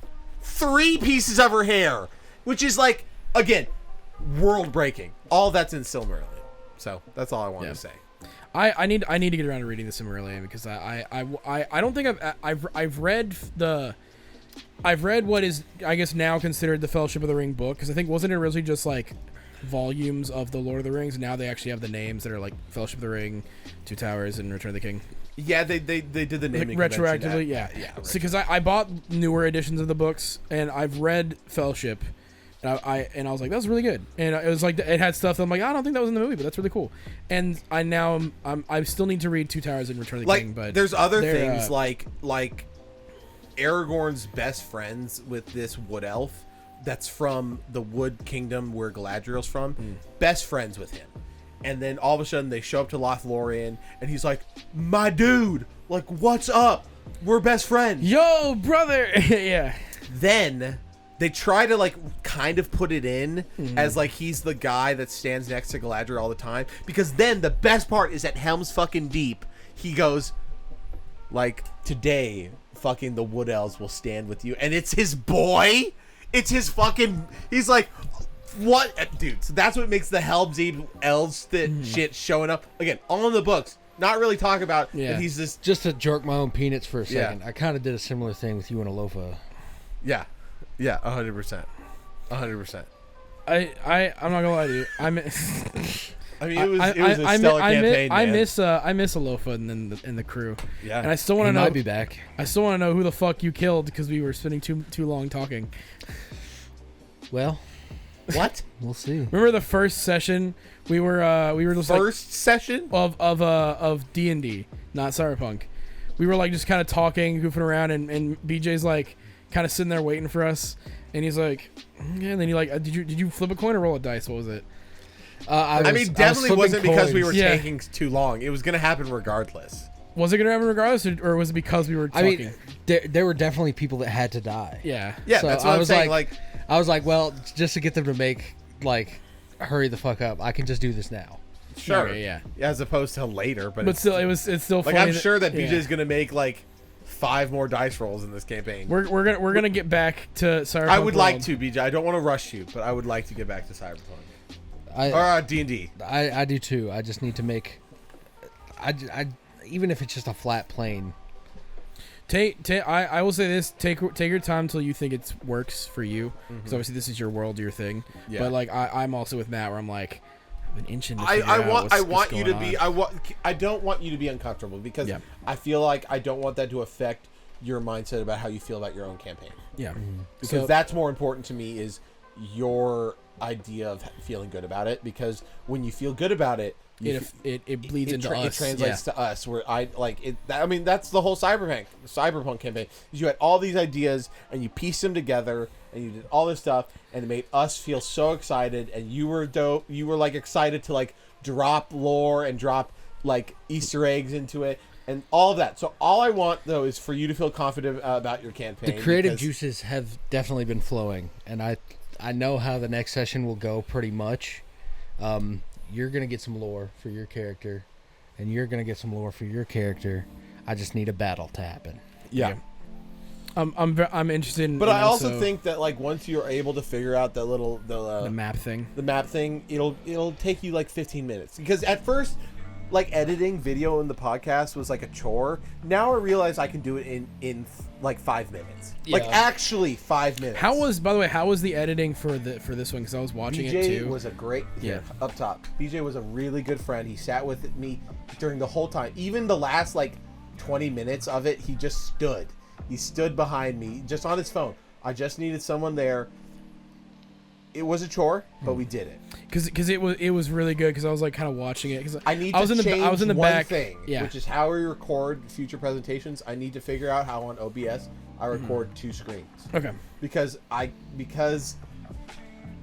pieces of her hair, which is like, again, world breaking. All that's in Silmarillion. So that's all I wanted to say. I need to get around to reading the Silmarillion, because I don't think I've read what is, I guess, now considered the Fellowship of the Ring book, because I think, wasn't it originally just like volumes of the Lord of the Rings? Now they actually have the names that are like Fellowship of the Ring, Two Towers, and Return of the King. Yeah, they did the naming retroactively. Yeah. So because I bought newer editions of the books, and I've read Fellowship. And I was like, that was really good, and it was like, it had stuff that I'm like, I don't think that was in the movie, but that's really cool. And I still need to read Two Towers and Return of the King, but there's other things like Aragorn's best friends with this wood elf that's from the Wood Kingdom where Galadriel's from, best friends with him, and then all of a sudden they show up to Lothlorien, and he's like, my dude, like, what's up? We're best friends. Yo, brother. Yeah. Then they try to like kind of put it in as like he's the guy that stands next to Galadriel all the time, because then the best part is at Helm's fucking Deep, he goes like, today fucking the Wood Elves will stand with you, and it's his boy. It's his fucking. He's like, what, dude? So that's what makes the Helm's Deep elves shit showing up again, all in the books. Not really talk about. Yeah. That he's this. Just to jerk my own peanuts for a second. I kind of did a similar thing with you and Alofa. Yeah. Yeah, 100%. 100%. I'm not gonna lie to you. I mean, it was a stellar campaign. I miss Alofa and the crew. Yeah, and I still want to know. I'll be back. I still want to know who the fuck you killed, because we were spending too long talking. Well, what? We'll see. Remember the first session? We were just first session of D&D, not Cyberpunk. We were like just kind of talking, goofing around, and BJ's like kind of sitting there waiting for us, and he's like, yeah, and then he like, did you flip a coin or roll a dice? What was it? Definitely wasn't because we were taking too long. It was gonna happen regardless. Was it gonna happen regardless, or was it because we were talking? I mean, there were definitely people that had to die. Yeah. So that's what I'm saying. I was like, well, just to get them to make like, hurry the fuck up, I can just do this now. Sure. Okay, yeah. As opposed to later, but still, it's still like, funny I'm sure that BJ's gonna make like 5 more dice rolls in this campaign. We're gonna get back to Cyberpunk. I would like to, BJ. I don't want to rush you, but I would like to get back to Cyberpunk or D&D. I do too. I just need to make. Even if it's just a flat plane. I will say this: take your time until you think it works for you, because obviously this is your world, your thing. Yeah. But like I'm also with Matt, where I'm like, been inching. To I want what's you to going be. on. I don't want you to be uncomfortable because I feel like I don't want that to affect your mindset about how you feel about your own campaign. Yeah, Because that's more important to me is your idea of feeling good about it. Because when you feel good about it, it bleeds into us. It translates to us. Where I like it. I mean, that's the whole cyberpunk campaign. Is you had all these ideas and you pieced them together and you did all this stuff and it made us feel so excited. And you were dope. You were like excited to like drop lore and drop like Easter eggs into it. And all of that. So all I want, though, is for you to feel confident about your campaign. The creative juices have definitely been flowing. And I know how the next session will go pretty much. You're going to get some lore for your character. And you're going to get some lore for your character. I just need a battle to happen. Yeah. I'm interested in... But I also think that, like, once you're able to figure out the little... the map thing. The map thing, it'll take you, like, 15 minutes. Because at first... Like editing video in the podcast was like a chore. Now I realize I can do it in like 5 minutes. Yeah. Like actually 5 minutes. How was the editing for this one? Because I was watching it too. BJ was a great up top. BJ was a really good friend. He sat with me during the whole time. Even the last like 20 minutes of it, he just stood. He stood behind me just on his phone. I just needed someone there. It was a chore, but we did it. Because it was really good. Because I was like kind of watching it. Because I was in the one back thing, which is how we record future presentations. I need to figure out how on OBS I record 2 screens. Okay. Because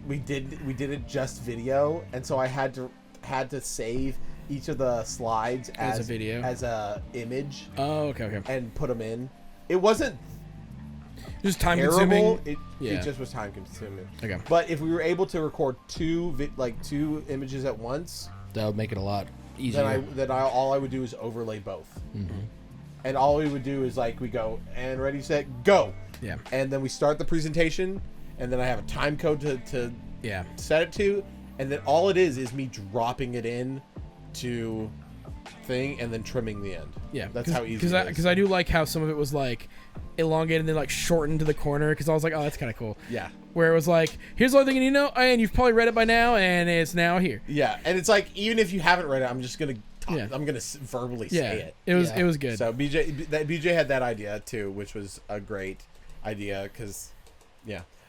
we did it just video, and so I had to save each of the slides as a video, as a image. Oh, okay. And put them in. It wasn't. Just time terrible. consuming. It just was time consuming. Okay. But if we were able to record 2 images at once, that would make it a lot easier. Then all I would do is overlay both. Mm-hmm. And all we would do is like we go and ready, set, go. Yeah. And then we start the presentation, and then I have a time code to set it to, and then all it is me dropping it in to thing and then trimming the end. Yeah. That's how easy it is. Because I do like how some of it was like elongated and then like shortened to the corner, because I was like, oh, that's kind of cool. Yeah. Where it was like, here's the only thing you need to know, and you've probably read it by now, and it's now here. Yeah, and it's like, even if you haven't read it, I'm just gonna I'm gonna verbally say it. It was good. So BJ had that idea too, which was a great idea because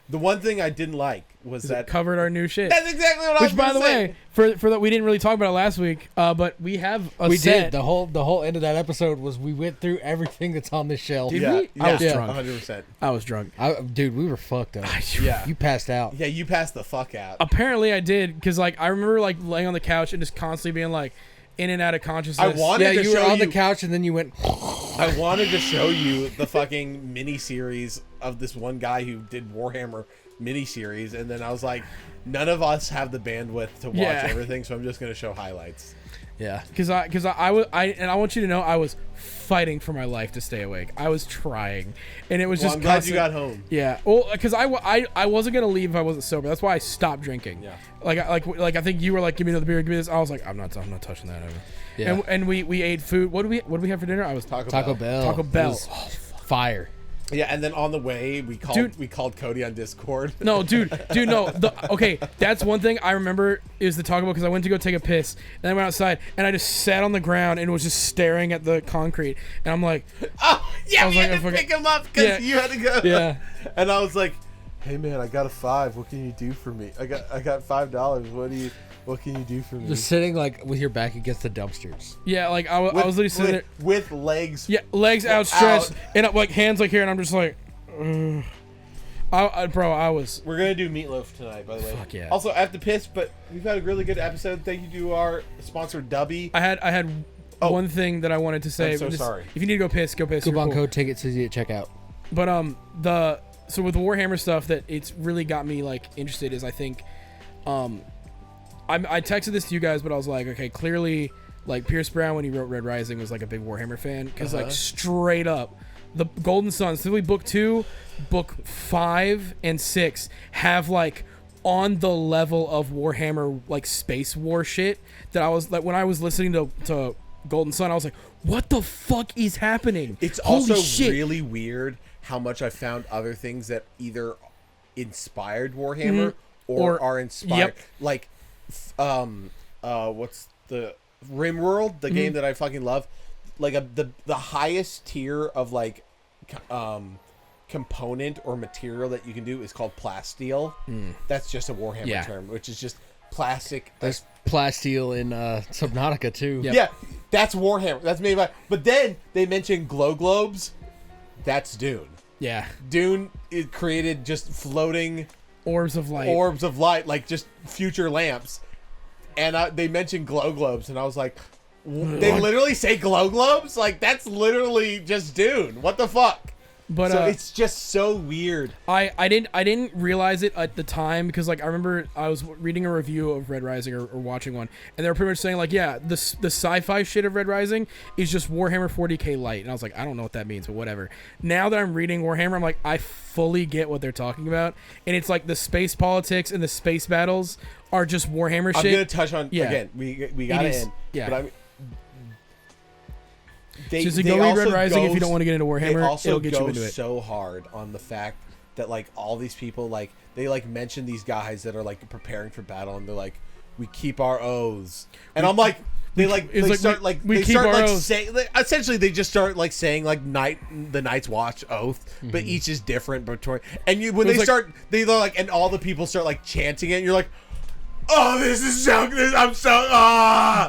the one thing I didn't like was that it covered our new shit. That's exactly what I was going to say. Which, by the way, for that, we didn't really talk about it last week, but we have a set. We did. The whole end of that episode was we went through everything that's on the shelf. Did we? I was drunk. 100%. I was drunk. Dude, we were fucked up. Yeah. You passed out. Yeah, you passed the fuck out. Apparently I did, because like I remember like laying on the couch and just constantly being like in and out of consciousness. You were on the couch and then you went. I wanted to show you the fucking mini series of this one guy who did Warhammer miniseries, and then I was like, none of us have the bandwidth to watch everything, so I'm just gonna show highlights. Yeah, because I want you to know I was fighting for my life to stay awake. I was trying, and it was just. I'm glad you got home. Yeah, well, because I wasn't gonna leave if I wasn't sober. That's why I stopped drinking. Yeah. Like I think you were like, give me another beer, give me this. I was like, I'm not touching that ever. Yeah. And we ate food. What did we have for dinner? I was Taco Bell. Taco Bell. Fire. Yeah, and then on the way we called Cody on Discord. No, dude, no. Okay, that's one thing I remember is the Taco Bell, because I went to go take a piss and I went outside and I just sat on the ground and was just staring at the concrete, and I'm like, oh yeah, we had to pick him up because you had to go. Yeah, and I was like, hey man, I got a $5. What can you do for me? I got $5. What can you do for me? Just sitting like with your back against the dumpsters. Yeah, like I was literally sitting there with legs. Yeah, legs outstretched and like hands like here, and I'm just like, I was. We're gonna do meatloaf tonight, by the way. Fuck yeah. Also, I have to piss, but we've had a really good episode. Thank you to our sponsor, Dubby. I had one thing that I wanted to say. I'm so sorry. If you need to go piss, go piss. Coupon code tickets easy at checkout. But so with the Warhammer stuff that it's really got me like interested is, I think I texted this to you guys, but I was like, okay, clearly, like Pierce Brown when he wrote Red Rising was like a big Warhammer fan, because like straight up, the Golden Sun, specifically Book 2, Book 5, and 6 have like on the level of Warhammer like space war shit that I was like, when I was listening to Golden Sun, I was like, what the fuck is happening? It's Holy also shit. really weird how much I found other things that either inspired Warhammer or are inspired. Yep. Like what's the RimWorld, the game that I fucking love, like the highest tier of like component or material that you can do is called plasteel. That's just a Warhammer term, which is just plastic. There's plasteel in Subnautica too. Yep. Yeah, that's Warhammer. That's made by. But then they mentioned glow globes. That's Dune. Yeah. Dune it created just floating Orbs of light, like just future lamps. And they mentioned glow globes, and I was like, they literally say glow globes? Like, that's literally just Dune. What the fuck? But so it's just so weird. I didn't realize it at the time because like I remember I was reading a review of Red Rising or watching one, and they were pretty much saying like, yeah, the sci-fi shit of Red Rising is just Warhammer 40k light, and I was like, I don't know what that means, but whatever. Now that I'm reading Warhammer, I'm like, I fully get what they're talking about, and it's like the space politics and the space battles are just Warhammer shit. I'm gonna touch on again. We got to end. Yeah. But I mean, Just go read Red Rising if you don't want to get into Warhammer. It'll get you into it. So hard on the fact that like all these people like they like mention these guys that are like preparing for battle, and they're like, we keep our oaths, and I'm like. Essentially they just start like saying like the Night's Watch oath, but each is different between. And they're like, and all the people start like chanting it, and you're like, oh, this is so good. I'm so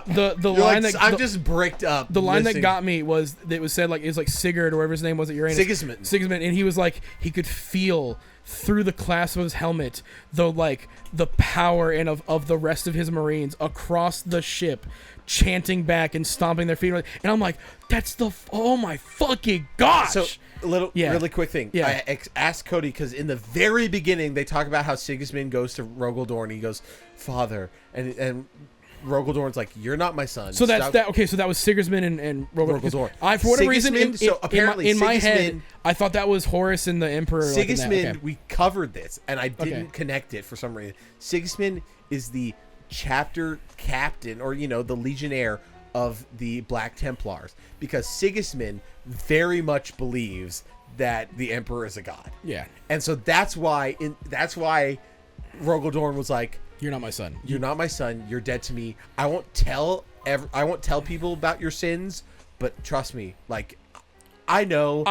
the line like, I'm just bricked up. The line that got me was it was said like it was like Sigurd or whatever his name was at Uranus. Sigismund, and he was like he could feel through the clasp of his helmet the power and of the rest of his Marines across the ship, chanting back and stomping their feet. And I'm like, that's oh my fucking gosh. So really quick thing. Yeah. I asked Cody because in the very beginning they talk about how Sigismund goes to Rogaldorn and he goes, Father, and Rogaldorn's like, you're not my son. So that's that. Okay, so that was Sigismund and Rogaldorn. For whatever reason, in my head, I thought that was Horus and the Emperor. Sigismund, we covered this, and I didn't connect it for some reason. Sigismund is the chapter captain, or the legionnaire of the Black Templars, because Sigismund very much believes that the Emperor is a god. Yeah, and so that's why Rogaldorn was like, you're not my son. You're not my son. You're dead to me. I won't tell people about your sins, but trust me, like I know,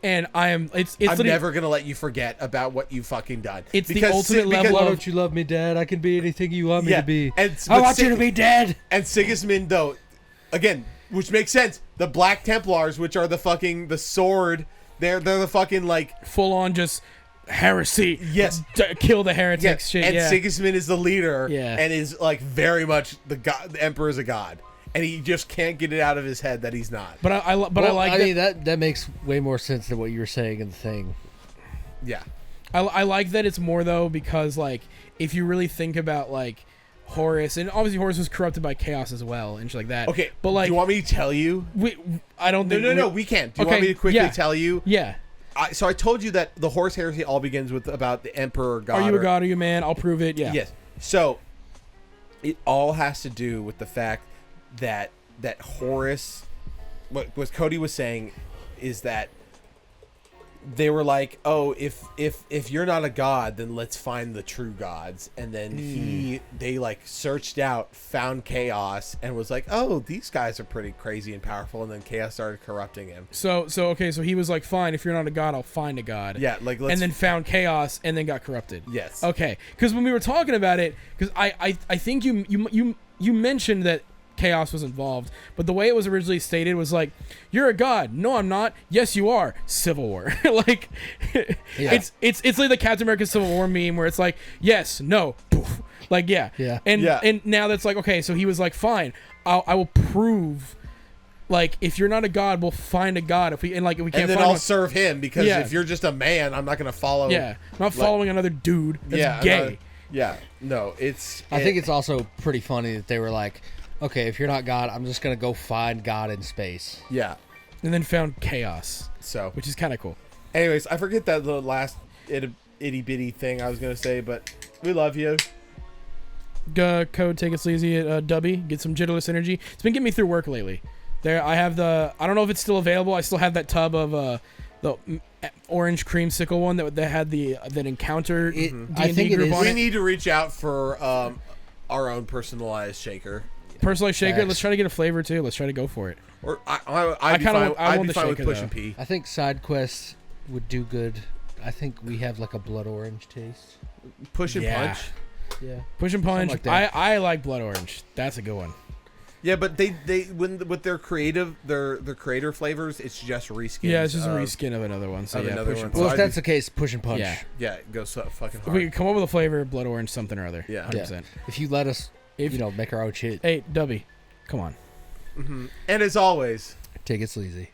and I'm never gonna let you forget about what you fucking done. It's the ultimate level. Why don't you love me, Dad? I can be anything you want me to be. I want you to be dead. And Sigismund, though, again, which makes sense. The Black Templars, which are the sword, they're the fucking like full on just heresy. Yes, kill the heretics. Shit. And Sigismund is the leader. Yeah. And is like very much the god. The Emperor is a god, and he just can't get it out of his head that he's not. But I like that makes way more sense than what you were saying in the thing. Yeah. I like that it's more though, because like if you really think about like Horus, and obviously Horus was corrupted by chaos as well and shit like that. Okay, but like, do you want me to tell you? I don't think. No, we can't. Do you want me to quickly tell you? Yeah. So I told you that the Horus heresy all begins with about the Emperor god. Are you a god? Are you a man? I'll prove it. Yeah. Yes. So it all has to do with the fact that Horus, what Cody was saying, is that they were like, oh, if you're not a god, then let's find the true gods. And then they like searched out, found Chaos, and was like, oh, these guys are pretty crazy and powerful. And then Chaos started corrupting him. So he was like, fine, if you're not a god, I'll find a god. Yeah, like and then found Chaos, and then got corrupted. Yes. Okay, because when we were talking about it, because I think you mentioned that Chaos was involved, but the way it was originally stated was like, you're a god. No, I'm not. Yes, you are. Civil War. Like it's like the Captain America Civil War meme where it's like, yes, no, poof. Like and now that's like, okay, so he was like, fine, I will prove, like, if you're not a god, we'll find a god. If we can't and then find I'll serve him, because if you're just a man, I'm not gonna follow. Yeah, I'm not following another dude that's gay. No, I think it's also pretty funny that they were like, okay, if you're not God, I'm just going to go find God in space. Yeah. And then found Chaos. So, which is kind of cool. Anyways, I forget that the last itty bitty thing I was going to say, but we love you. Code, take it sleazy at Dubby. Get some Jitterless energy. It's been getting me through work lately. I have I don't know if it's still available. I still have that tub of the orange creamsicle one that had that encounter. I think it is. We need to reach out for our own personalized shaker. Personalized shaker. Facts. Let's try to get a flavor too. Let's try to go for it. Or I'd I be kinda fine, want- I I'd want be the fine with shaker, pushing though. P. I think side quests would do good. I think we have like a blood orange taste. Push and Yeah. punch. Yeah. Push and punch. like that. I like blood orange. That's a good one. Yeah, but they when with their creative their creator flavors, it's just reskins. Yeah, it's just a of- reskin of another one. So of yeah, another push one. and So Well, punch. if I'd that's the case, push and punch. Yeah. Yeah, it goes so fucking If hard. we could come up with a flavor, blood orange, something or other. Yeah. 100%. If you let us, If- make our own shit, Hey, Dubby, come on. And as always, take it sleazy.